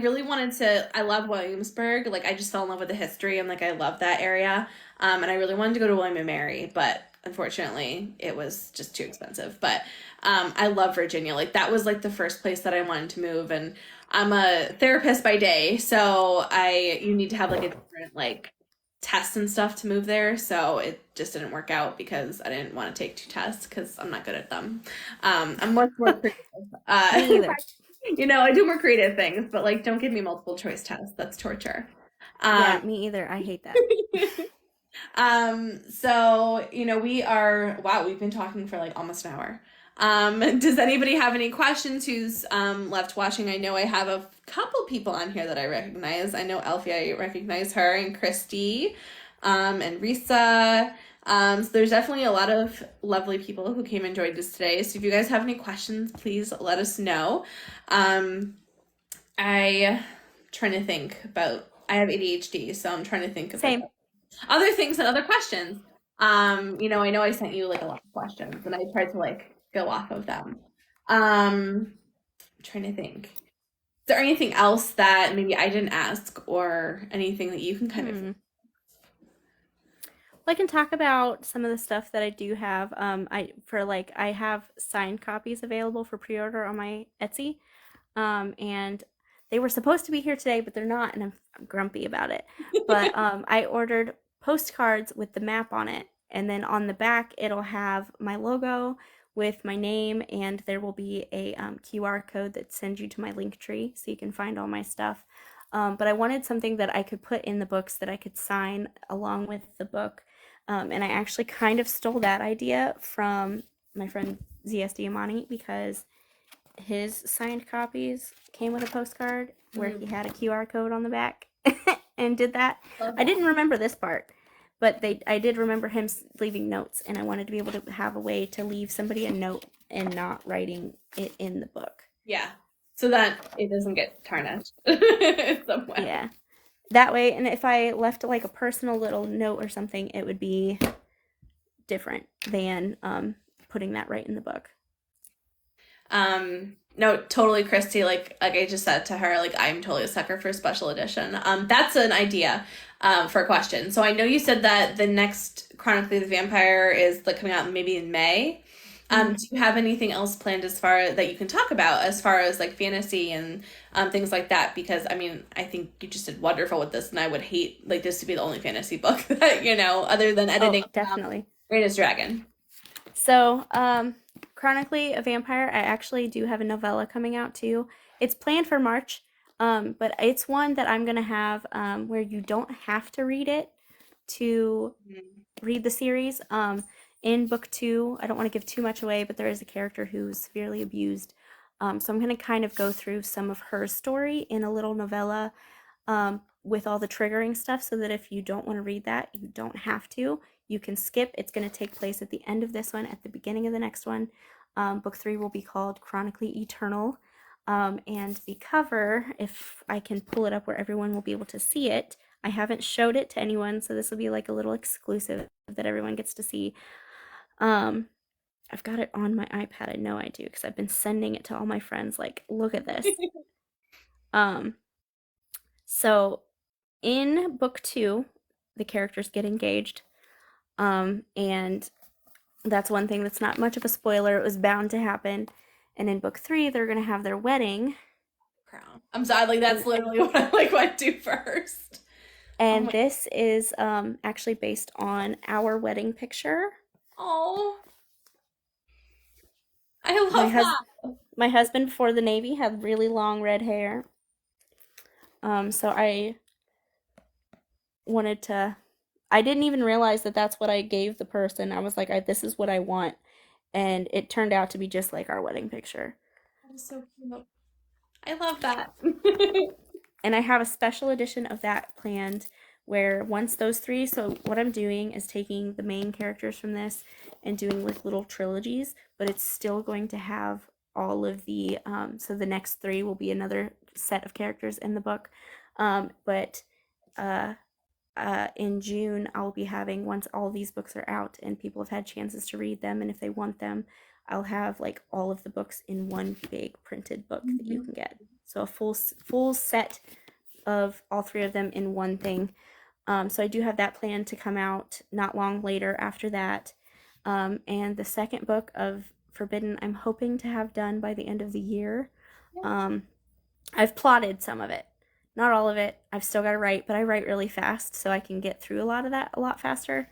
really wanted to. I love Williamsburg. Like, I just fell in love with the history, and like I love that area. And I really wanted to go to William and Mary, but unfortunately, it was just too expensive. But I love Virginia. Like, that was like the first place that I wanted to move. And I'm a therapist by day, so you need to have like a different like tests and stuff to move there, so it just didn't work out because I didn't want to take 2 tests because I'm not good at them. I'm much more creative. Me either. I do more creative things, but like, don't give me multiple choice tests. That's torture. Yeah, me either. I hate that. So, we've been talking for like almost an hour. Does anybody have any questions who's left watching? I know I have a couple people on here that I recognize. I know Elfie, I recognize her, and Christy, and Risa. So there's definitely a lot of lovely people who came and joined us today. So if you guys have any questions, please let us know. I trying to think about I have ADHD, so I'm trying to think about Same. other things and other questions. I know I sent you like a lot of questions and I tried to like go off of them. I'm trying to think. Is there anything else that maybe I didn't ask or anything that you can kind of Well, I can talk about some of the stuff that I do have. I have signed copies available for pre-order on my Etsy. And they were supposed to be here today, but they're not, and I'm grumpy about it. But I ordered postcards with the map on it, and then on the back it'll have my logo with my name, and there will be a QR code that sends you to my link tree so you can find all my stuff. But I wanted something that I could put in the books that I could sign along with the book. And I actually kind of stole that idea from my friend ZSD Amani because his signed copies came with a postcard where he had a QR code on the back and did that. I didn't remember this part, but I did remember him leaving notes, and I wanted to be able to have a way to leave somebody a note and not writing it in the book. Yeah. So that it doesn't get tarnished somewhere. Yeah. That way, and if I left like a personal little note or something, it would be different than putting that right in the book. No, totally, Christy. Like I just said to her, like I'm totally a sucker for special edition. That's an idea for a question. So I know you said that the next Chronically the Vampire is like coming out maybe in May. Do you have anything else planned as far that you can talk about as far as like fantasy and things like that? Because I mean, I think you just did wonderful with this, and I would hate like this to be the only fantasy book that other than editing. Definitely. Greatest Dragon. So, Chronically a Vampire, I actually do have a novella coming out too. It's planned for March, but it's one that I'm gonna have where you don't have to read it to read the series. In book 2, I don't want to give too much away, but there is a character who's severely abused. So I'm going to kind of go through some of her story in a little novella with all the triggering stuff so that if you don't want to read that, you don't have to. You can skip. It's going to take place at the end of this one, at the beginning of the next one. Book 3 will be called Chronically Eternal. And the cover, if I can pull it up where everyone will be able to see it, I haven't showed it to anyone, so this will be like a little exclusive that everyone gets to see. I've got it on my iPad. I know I do because I've been sending it to all my friends. Like, look at this. So in book 2, the characters get engaged, and that's one thing that's not much of a spoiler. It was bound to happen. And in book 3, they're gonna have their wedding. Crown. I'm sorry, like that's literally what I like want to do first. And this is actually based on our wedding picture. Oh, I love that. My husband before the Navy had really long red hair. So I wanted to. I didn't even realize that that's what I gave the person. I was like, this is what I want. And it turned out to be just like our wedding picture. That is so cute. I love that. And I have a special edition of that planned where once those 3, so what I'm doing is taking the main characters from this and doing like little trilogies, but it's still going to have all of the, so the next 3 will be another set of characters in the book. But in June, I'll be having, once all these books are out and people have had chances to read them, and if they want them, I'll have like all of the books in one big printed book that you can get. So a full set of all 3 of them in one thing. So I do have that plan to come out not long later after that. And the second book of Forbidden, I'm hoping to have done by the end of the year. I've plotted some of it. Not all of it. I've still got to write, but I write really fast, so I can get through a lot of that a lot faster.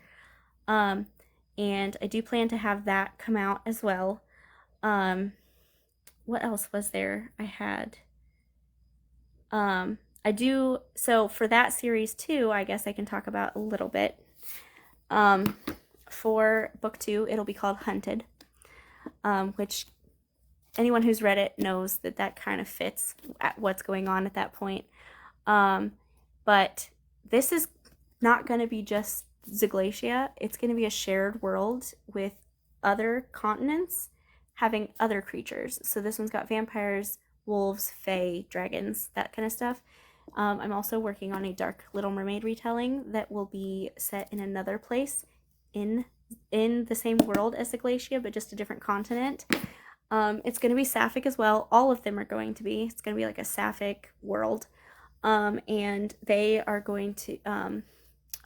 Um, and I do plan to have that come out as well. Um, what else was there? I do, so for that series too, I guess I can talk about a little bit. Um, for book 2, it'll be called Hunted, which anyone who's read it knows that that kind of fits at what's going on at that point. But this is not going to be just Zaglacia. It's going to be a shared world with other continents having other creatures. So this one's got vampires, wolves, fae, dragons, that kind of stuff. I'm also working on a Dark Little Mermaid retelling that will be set in another place in the same world as Zaglacia, but just a different continent. It's going to be sapphic as well. All of them are going to be. It's going to be like a sapphic world. And they are going to,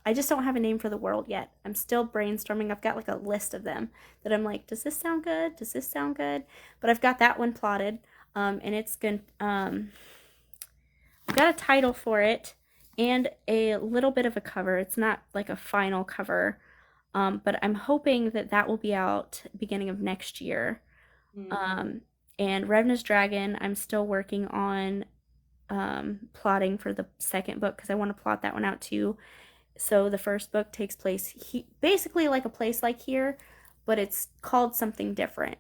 I just don't have a name for the world yet. I'm still brainstorming. I've got like a list of them that I'm like, does this sound good? Does this sound good? But I've got that one plotted. And it's going to, I've got a title for it and a little bit of a cover. It's not like a final cover. But I'm hoping that that will be out beginning of next year. And Revna's Dragon, I'm still working on plotting for the second book because I want to plot that one out too. So the first book takes place basically like a place like here, but it's called something different.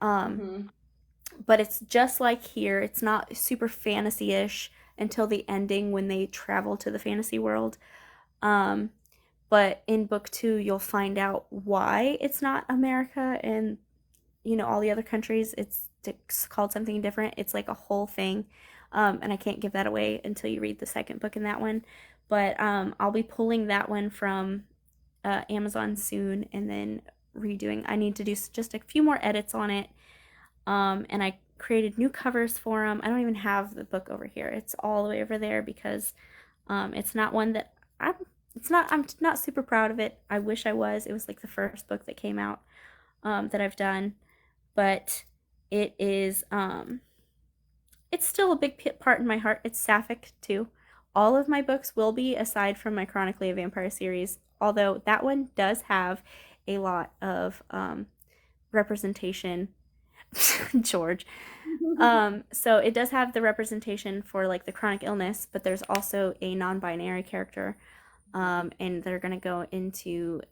But it's just like here. It's not super fantasy-ish until the ending when they travel to the fantasy world. But in book 2, you'll find out why it's not America and all the other countries. It's called something different. It's like a whole thing. And I can't give that away until you read the second book in that one. But I'll be pulling that one from Amazon soon and then redoing. I need to do just a few more edits on it. And I created new covers for them. I don't even have the book over here. It's all the way over there because it's not one that I'm not super proud of it. I wish I was. It was like the first book that came out that I've done. But it is, it's still a big part in my heart. It's sapphic too. All of my books will be, aside from my Chronically a Vampire series, although that one does have a lot of representation. George. So it does have the representation for like the chronic illness, but there's also a non-binary character, and they're gonna go into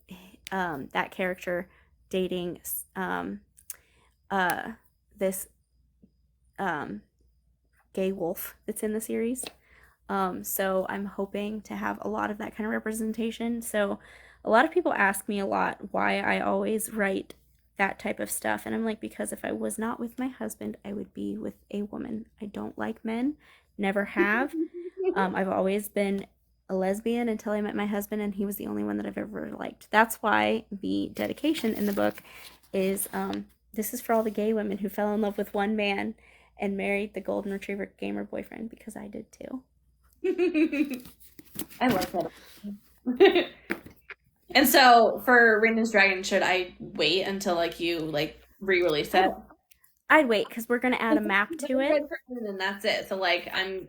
that character dating this gay wolf that's in the series. So I'm hoping to have a lot of that kind of representation. So a lot of people ask me a lot why I always write that type of stuff, and I'm like, because if I was not with my husband, I would be with a woman. I don't like men, never have. I've always been a lesbian until I met my husband, and he was the only one that I've ever liked. That's why the dedication in the book is this is for all the gay women who fell in love with one man and married the golden retriever gamer boyfriend, because I did too. I like that. And so for Randon's Dragon, should I wait until like you like re-release it? I'd wait because we're gonna add a map to it. And that's it. So like I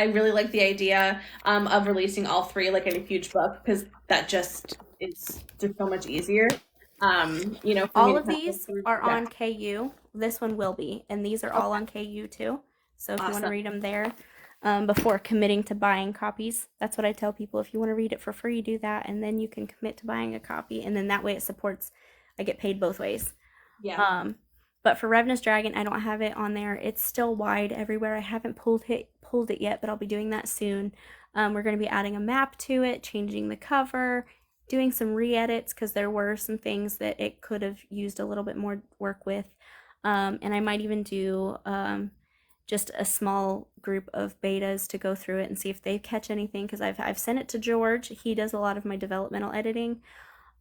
really like the idea of releasing all 3 like in a huge book, because that just is just so much easier. All of these are on KU. This one will be, and these are all on KU too. So if you want to read them there before committing to buying copies, that's what I tell people. If you want to read it for free, do that, and then you can commit to buying a copy, and then that way it supports. I get paid both ways. Yeah. But for Revna's Dragon, I don't have it on there. It's still wide everywhere. I haven't pulled it yet, but I'll be doing that soon. We're going to be adding a map to it, changing the cover, doing some re-edits because there were some things that it could have used a little bit more work with. And I might even do just a small group of betas to go through it and see if they catch anything, because I've sent it to George. He does a lot of my developmental editing.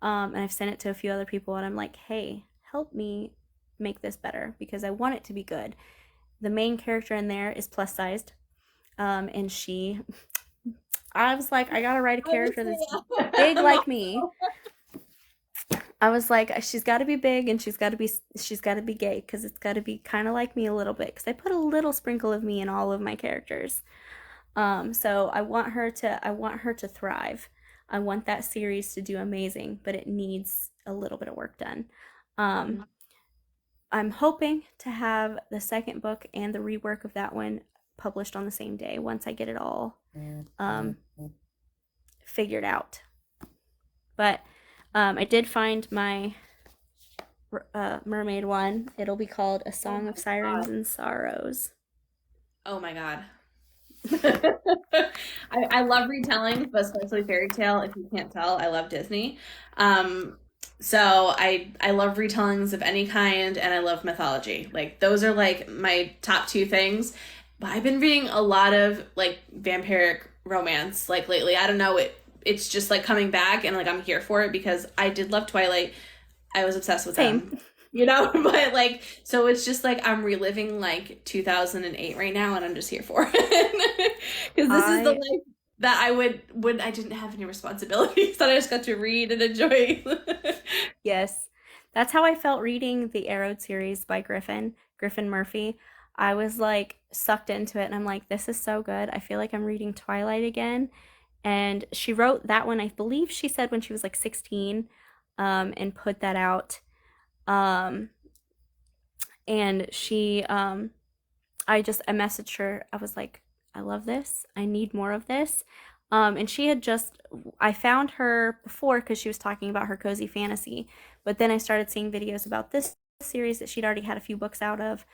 And I've sent it to a few other people, and I'm like, hey, help me make this better because I want it to be good. The main character in there is plus sized. And I was like, I gotta write a character that's big like me. I was like, she's got to be big and she's got to be gay because it's got to be kind of like me a little bit because I put a little sprinkle of me in all of my characters. So I want her to thrive. I want that series to do amazing, but it needs a little bit of work done. Um, Mhm. I'm hoping to have the second book and the rework of that one published on the same day once I get it all um, figured out. But I did find my mermaid one. It'll be called A Oh Song of my Sirens God. and Sorrows. Oh my God. I love retellings, but especially fairy tale. If you can't tell, I love Disney. Um, so I love retellings of any kind, and I love mythology. Like those are like my top two things. But I've been reading a lot of like vampiric romance like lately. I don't know, it's just like coming back, and like I'm here for it because I did love Twilight. I was obsessed with Same. them. But like, so it's just like I'm reliving like 2008 right now, and I'm just here for it because this is the I life that I would when I didn't have any responsibilities that I just got to read and enjoy. Yes. That's how I felt reading the Arrowed series by Griffin Murphy. I was like sucked into it and I'm like, this is so good. I feel like I'm reading Twilight again. And she wrote that one, I believe she said when she was like 16, and put that out. Um, and I messaged her. I was like, I love this. I need more of this. And I found her before because she was talking about her cozy fantasy, but then I started seeing videos about this series that she'd already had a few books out of.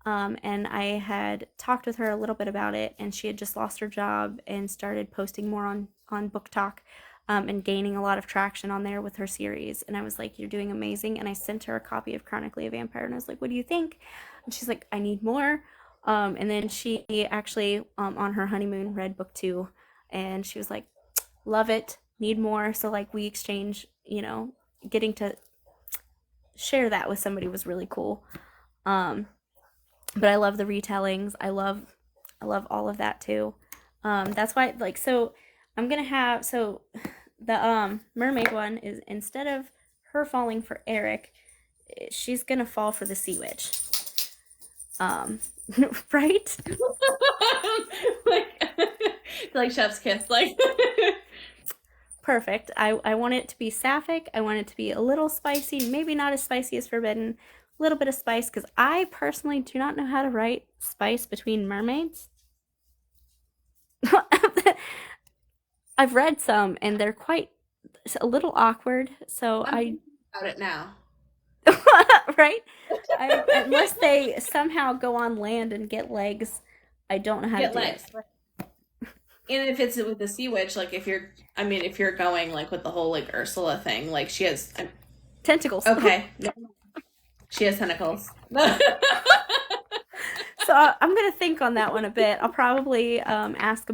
And I had talked with her a little bit about it, and she had just lost her job and started posting more on Book Talk, and gaining a lot of traction on there with her series. And I was like, "You're doing amazing!" And I sent her a copy of Chronically a Vampire, and I was like, "What do you think?" And she's like, "I need more." And then she actually, on her honeymoon, read book two, and she was like, "Love it, need more." So like we exchange, getting to share that with somebody was really cool. Um, but I love the retellings. I love all of that too. That's why like so I'm gonna have so the mermaid one is instead of her falling for Eric, she's gonna fall for the sea witch. Um, right? like like chef's kiss, like Perfect. I want it to be sapphic. I want it to be a little spicy, maybe not as spicy as Forbidden. A little bit of spice because I personally do not know how to write spice between mermaids. I've read some and they're quite a little awkward. So I'm I, thinking about it now. right? Unless they somehow go on land and get legs, I don't know how to Get do it. legs. And if it's with the sea witch, like if you're going like with the whole like Ursula thing, like she has, Tentacles. okay, she has tentacles. So I'm gonna think on that one a bit. I'll probably ask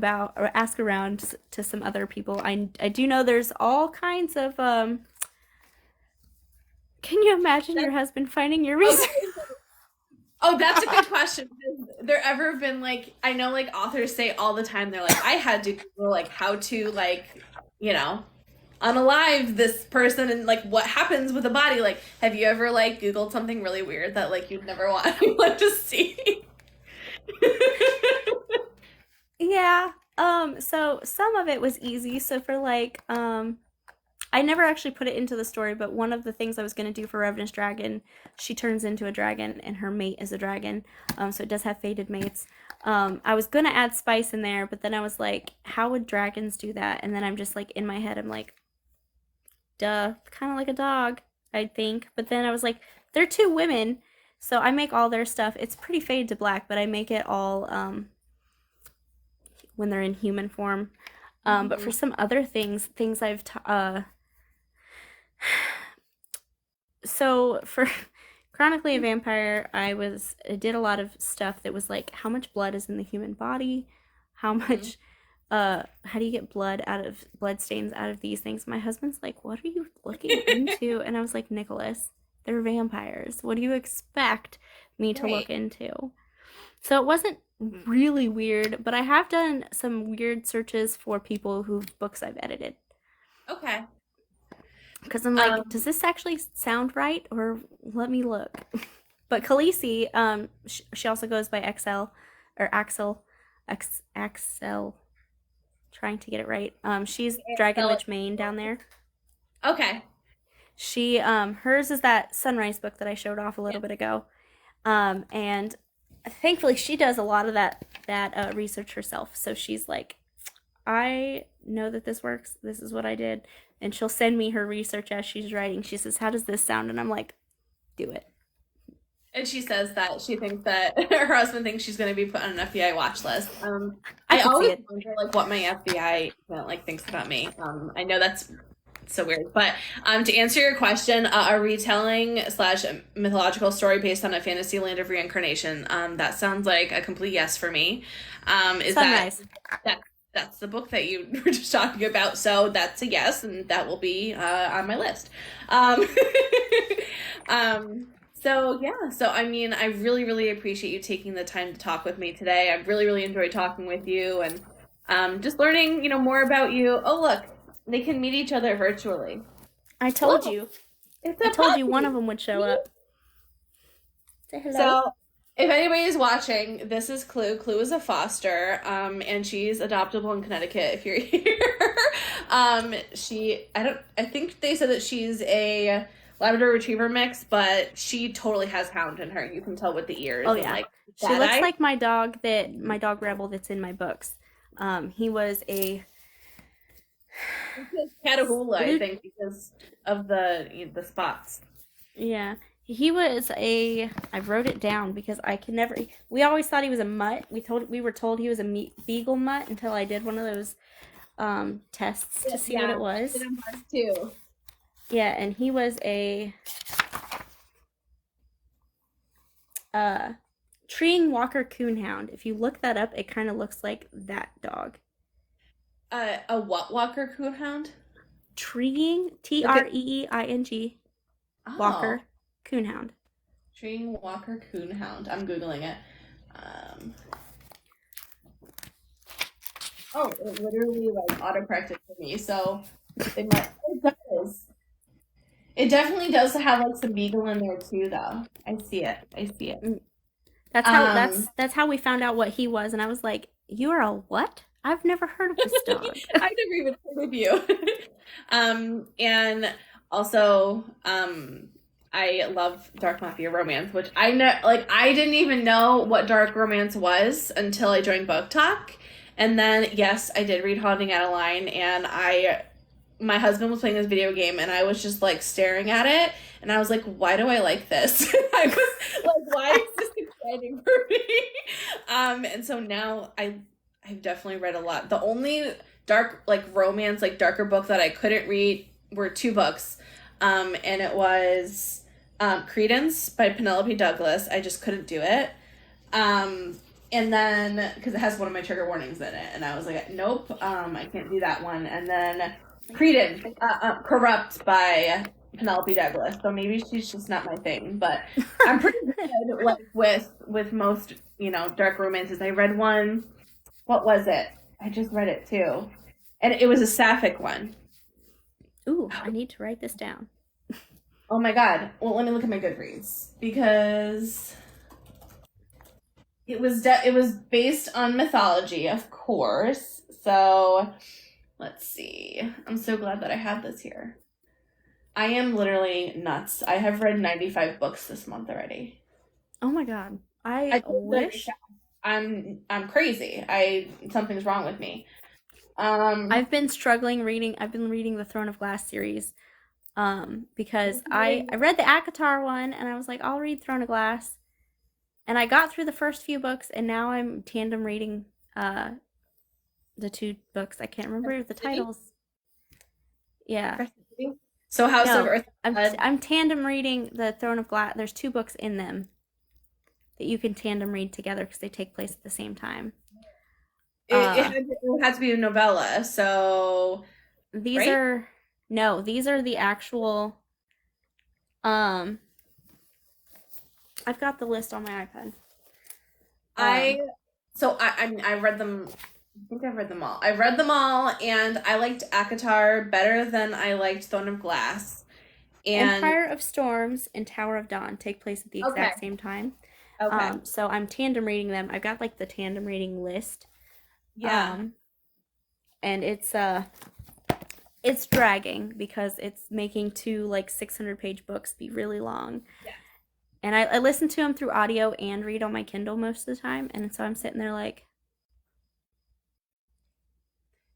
around to some other people. I do know there's all kinds of. Can you imagine your husband finding your research? Okay. Oh, that's a good question. Has there ever been like I know like authors say all the time they're like I had to Google like how to like you know unalive this person and like what happens with the body. Like, have you ever like Googled something really weird that like you'd never want anyone to see? Yeah. So some of it was easy. So for like I never actually put it into the story, but one of the things I was going to do for Revenant's Dragon, she turns into a dragon and her mate is a dragon. So it does have fated mates. I was going to add spice in there, but then I was like, how would dragons do that? And then I'm just like, in my head, I'm like, duh, kind of like a dog, I think. But then I was like, they're two women. So I make all their stuff. It's pretty fade to black, but I make it all when they're in human form. But for Mhm. some other things so for Chronically a Vampire, I did a lot of stuff that was like how much blood is in the human body, how Mhm. much how do you get blood stains out of these things? My husband's like, "What are you looking into?" And I was like, "Nicholas, they're vampires. What do you expect me to look Right. into?" So it wasn't really weird, but I have done some weird searches for people whose books I've edited. Okay. Because I'm like, does this actually sound right? Or let me look. But Khaleesi, she also goes by XL or Axel, Axel. Trying to get it right. She's Dragon Witch Main down there. Okay. She, hers is that Sunrise book that I showed off a little bit ago, and thankfully she does a lot of that research herself. So she's like, I know that this works. This is what I did, and she'll send me her research as she's writing. She says, "How does this sound?" And I'm like, "Do it." And she says that she thinks that her husband thinks she's going to be put on an FBI watch list. I I can see always it. wonder like what my FBI like thinks about me. I know that's so weird, but to answer your question, a retelling slash mythological story based on a fantasy land of reincarnation. That sounds like a complete yes for me. Is Sunrise. that that's the book that you were just talking about? So that's a yes, and that will be on my list. Um, so yeah, so I mean, I really, really appreciate you taking the time to talk with me today. I really, really enjoyed talking with you and just learning, more about you. Oh, look, they can meet each other virtually. I told Look, you. it's I a told you one puppy. of them would show up. Say hello. So, if anybody is watching, this is Clue. Clue is a foster, and she's adoptable in Connecticut. If you're here, I think they said that she's a Labrador Retriever mix, but she totally has hound in her. You can tell with the ears. Oh And yeah. like She that looks eye. like my dog Rebel that's in my books. He was a Catahoula, I blue, think, because of the spots. yeah. He was a, I wrote it down because I can never, we always thought he was a mutt. We were told he was a beagle mutt until I did one of those tests to see what it was. It was too. Yeah, and he was a treeing walker coonhound. If you look that up, it kind of looks like that dog. A what Walker Coonhound? Treeing, Like Treeing, oh, walker coonhound. Treeing Walker Coonhound. I'm googling it. Um, oh, it literally like autocorrected for me. So they might. It does. It definitely does have like some beagle in there too, though. I see it. I see it. That's how Um, that's how we found out what he was, and I was like, "You are a what? I've never heard of this dog." I never even heard of you. And also, I love dark mafia romance, which I know, like, I didn't even know what dark romance was until I joined Book Talk. And then, yes, I did read Haunting Adeline, and my husband was playing this video game, and I was just like staring at it, and I was like, why do I like this? I was like, why is this exciting for me? And so now I've definitely read a lot. The only dark like romance, like darker book that I couldn't read were two books. And it was Credence by Penelope Douglas. I just couldn't do it. And then because it has one of my trigger warnings in it, and I was like, nope, I can't do that one. And then Credence, Corrupt by Penelope Douglas. So maybe she's just not my thing, but I'm pretty good like with most dark romances. I read one. What was it? I just read it too, and it was a sapphic one. Ooh, I need to write this down. Oh my god! Well, let me look at my Goodreads because it was based on mythology, of course. So let's see. I'm so glad that I have this here. I am literally nuts. I have read 95 books this month already. Oh my god, I I wish I'm crazy. Something's wrong with me. I've been struggling reading. I've been reading the Throne of Glass series, because I read the ACOTAR one, and I was like, I'll read Throne of Glass, and I got through the first few books, and now I'm tandem reading the two books. I can't remember the titles. Yeah. So House of No, Earth I'm and Blood. I'm tandem reading the Throne of Glass. There's two books in them that you can tandem read together because they take place at the same time. It had to be a novella. So These right? are these are the actual. I've got the list on my iPad. I mean, I read them I think I've read them all. I've read them all, and I liked Akatar better than I liked Throne of Glass. And Empire of Storms and Tower of Dawn take place at the okay, exact same time. okay, So I'm tandem reading them. I've got like the tandem reading list. yeah. Um, and it's dragging because it's making two like 600-page books be really long. Yeah. And I listen to them through audio and read on my Kindle most of the time. And so I'm sitting there like,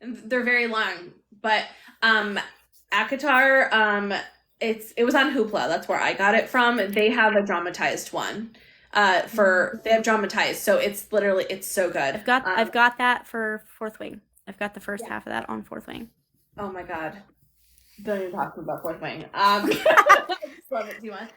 And they're very long, but Akatar, it was on Hoopla. That's where I got it from. They have a dramatized one. They have dramatized, so it's so good. I've got that for Fourth Wing. I've got the first Yeah. half of that on Fourth Wing. Oh my god. Don't even talk about Fourth Wing. I just love it too much.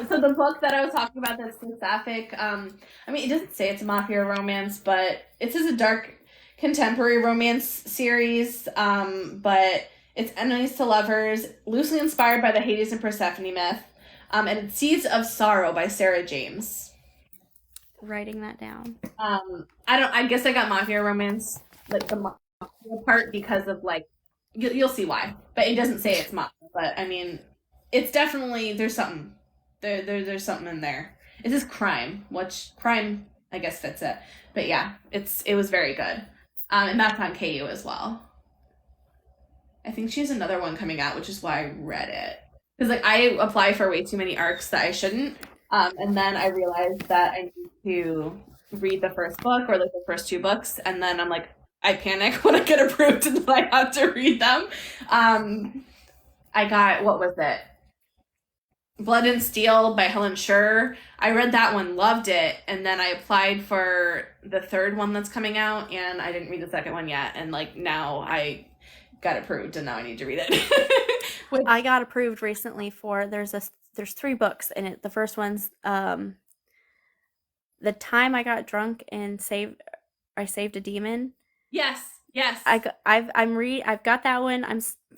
So the book that I was talking about that's the sapphic, I mean, it doesn't say it's a mafia romance, but it says a dark contemporary romance series, but it's enemies to lovers, loosely inspired by the Hades and Persephone myth, and it's Seeds of Sorrow by Sarah James. Writing that down. I guess I got mafia romance, like the mafia part because of like, you'll see why, but it doesn't say it's mafia, but I mean, it's definitely, there's something. There's something in there. It says crime, which crime I guess fits it. But yeah, it was very good. And that's on KU as well. I think she has another one coming out, which is why I read it. Because like I apply for way too many arcs that I shouldn't. And then I realized that I need to read the first book or like the first two books, and then I'm like I panic when I get approved and then I have to read them. I got what was it? Blood and Steel by Helen Scher. I read that one, loved it, and then I applied for the third one that's coming out, and I didn't read the second one yet, and like now I got approved, and now I need to read it. Which, I got approved recently for there's 3 books in it. The first one's The Time I Got Drunk and I Saved a Demon. yes, yes. I've got that one.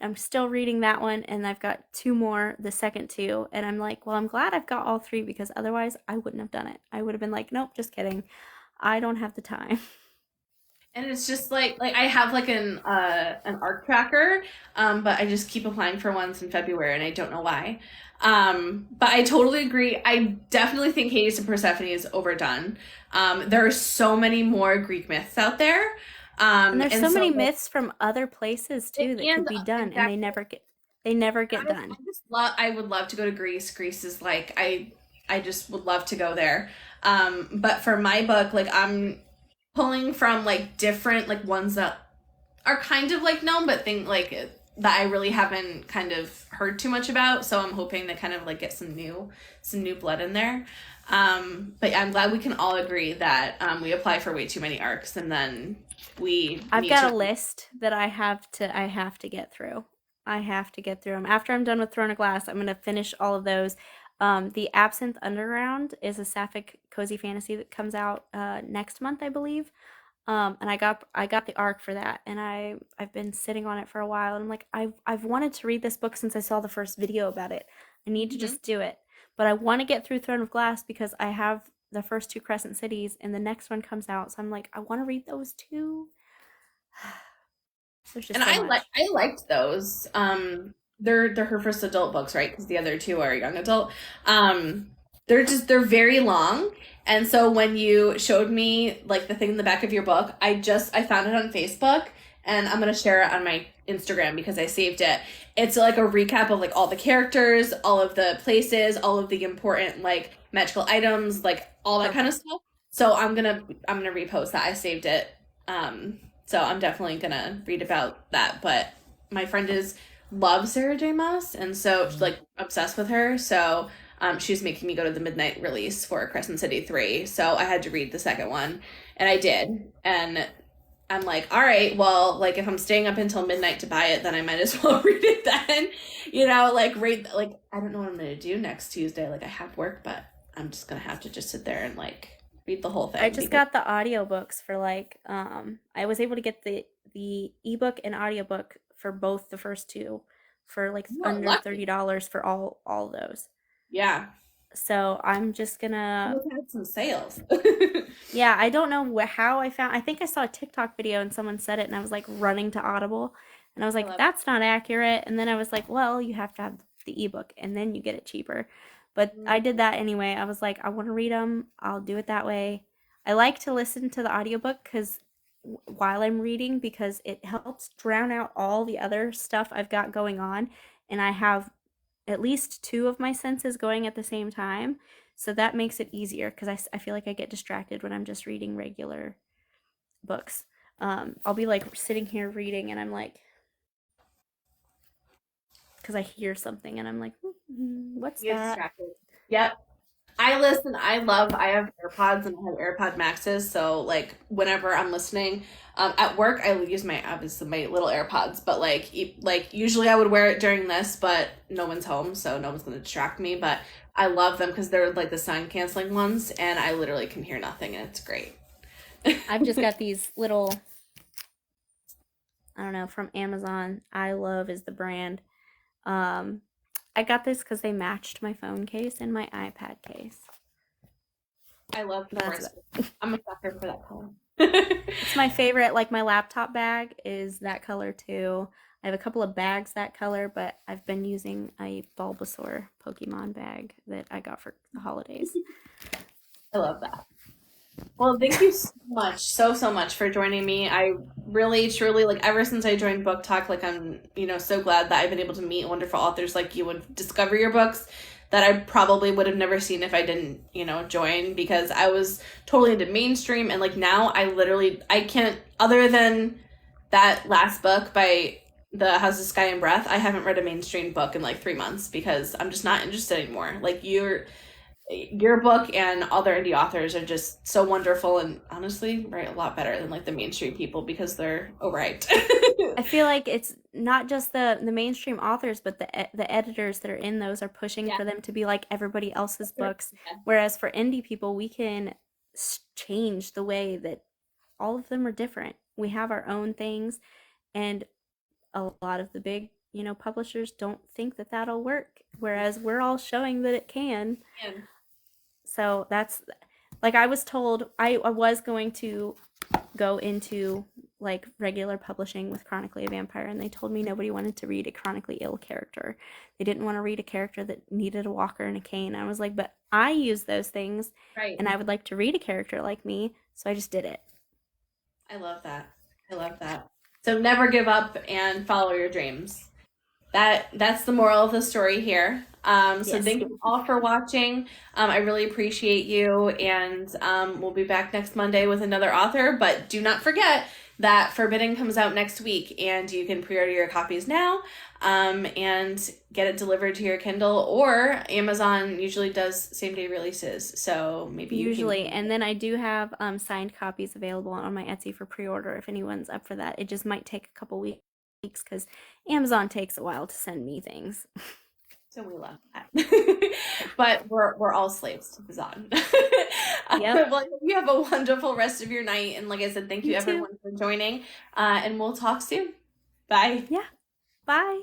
I'm still reading that one, and I've got 2 more, the second 2, and I'm like, well, I'm glad I've got all 3 because otherwise I wouldn't have done it. I would have been like, nope, just kidding. I don't have the time. And it's just like I have like an arc tracker, but I just keep applying for ones in February, and I don't know why. But I totally agree. I definitely think Hades and Persephone is overdone. There are so many more Greek myths out there. And there's And so so many myths from other places too that could and be done, and exactly, they never get done. I would love to go to Greece. Greece is like I just would love to go there. But for my book, like I'm pulling from like different like ones that are kind of like known, but think like that I really haven't kind of heard too much about. So I'm hoping to kind of like get some new blood in there. But yeah, I'm glad we can all agree that we apply for way too many arcs, and then we I've need got to. a list that I have to get through. I have to get through them. After I'm done with Throne of Glass, I'm gonna finish all of those. The Absinthe Underground is a sapphic cozy fantasy that comes out next month, I believe. And I got the arc for that, and I've been sitting on it for a while, and I'm like I've wanted to read this book since I saw the first video about it. I need to Mhm. just do it, but I want to get through Throne of Glass because I have the first 2 Crescent Cities, and the next one comes out, so I'm like I want to read those too. There's And just so much. I liked those. They're her first adult books, right? Because the other two are young adult. Um, they're very long, and so when you showed me like the thing in the back of your book, I found it on Facebook, and I'm gonna share it on my Instagram because I saved it. It's like a recap of like all the characters, all of the places, all of the important like magical items, like all that kind of Perfect. stuff. So I'm gonna repost that. I saved it. So I'm definitely gonna read about that. But my friend is loves Sarah J. Maas, and so she's like obsessed with her. So she's making me go to the midnight release for Crescent City 3. So I had to read the second one, and I did. And I'm like, all right, well, like if I'm staying up until midnight to buy it, then I might as well read it then. Like read like I don't know what I'm gonna do next Tuesday. Like I have work, but I'm just gonna have to just sit there and like read the whole I thing just because got the audiobooks for like I was able to get the ebook and audiobook for both the first 2 for like you are under lucky. $30 for all of those. Yeah. So I'm just gonna, We've had some sales. yeah, I don't know how I found, I think I saw a TikTok video and someone said it and I was like running to Audible and I was I like, love that's not accurate. And then I was like, well, you have to have the ebook and then you get it cheaper. But I did it. that anyway. I was like, I want to read them. I'll do it that way. I like to listen to the audiobook because while I'm reading because it helps drown out all the other stuff I've got going on and I have at least two of my senses going at the same time. So that makes it easier because I feel like I get distracted when I'm just reading regular books. I'll be like sitting here reading and I'm like, because I hear something and I'm like, what's You're that? distracted. Yep. I listen, I have AirPods and I have AirPod Maxes, so like whenever I'm listening, at work I use my obviously my little AirPods, but like usually I would wear it during this, but no one's home, so no one's gonna distract me. But I love them because they're like the sound canceling ones, and I literally can hear nothing, and it's great. I've just got these little, I don't know, from Amazon. I Love is the brand. Um, I got this because they matched my phone case and my iPad case. I love That's forest. it. I'm a sucker for that color. It's my favorite. Like my laptop bag is that color too. I have a couple of bags that color, but I've been using a Bulbasaur Pokemon bag that I got for the holidays. I love that. Well, thank you so much, so much for joining me. I really, truly, like, ever since I joined Book Talk, like, I'm, so glad that I've been able to meet wonderful authors like you and discover your books that I probably would have never seen if I didn't, join because I was totally into mainstream. And, like, now I can't, other than that last book by the House of Sky and Breath, I haven't read a mainstream book in like 3 months because I'm just not interested anymore. Like, your book and other indie authors are just so wonderful and honestly write a lot better than like the mainstream people because they're overhyped. I feel like it's not just the mainstream authors, but the editors that are in those are pushing Yeah. for them to be like everybody else's books. Whereas for indie people, we can change the way that all of them are different. We have our own things, and a lot of the big, publishers don't think that that'll work. Whereas we're all showing that it can. Yeah. So that's like I was told I was going to go into like regular publishing with Chronically a Vampire, and they told me nobody wanted to read a chronically ill character. They didn't want to read a character that needed a walker and a cane. I was like, but I use those things, Right. and I would like to read a character like me, so I just did it. I love that. I love that. So never give up and follow your dreams. That's the moral of the story here. So Yes. thank you all for watching. I really appreciate you, and we'll be back next Monday with another author. But do not forget that Forbidden comes out next week, and you can pre-order your copies now, and get it delivered to your Kindle. Or Amazon usually does same-day releases, so maybe Usually, and then I do have signed copies available on my Etsy for pre-order if anyone's up for that. It just might take a couple weeks because Amazon takes a while to send me things. So we love that. But we're all slaves to the Zon. Yep. Well, you have a wonderful rest of your night. And like I said, thank you You too. everyone for joining. And we'll talk soon. Bye. Yeah. Bye.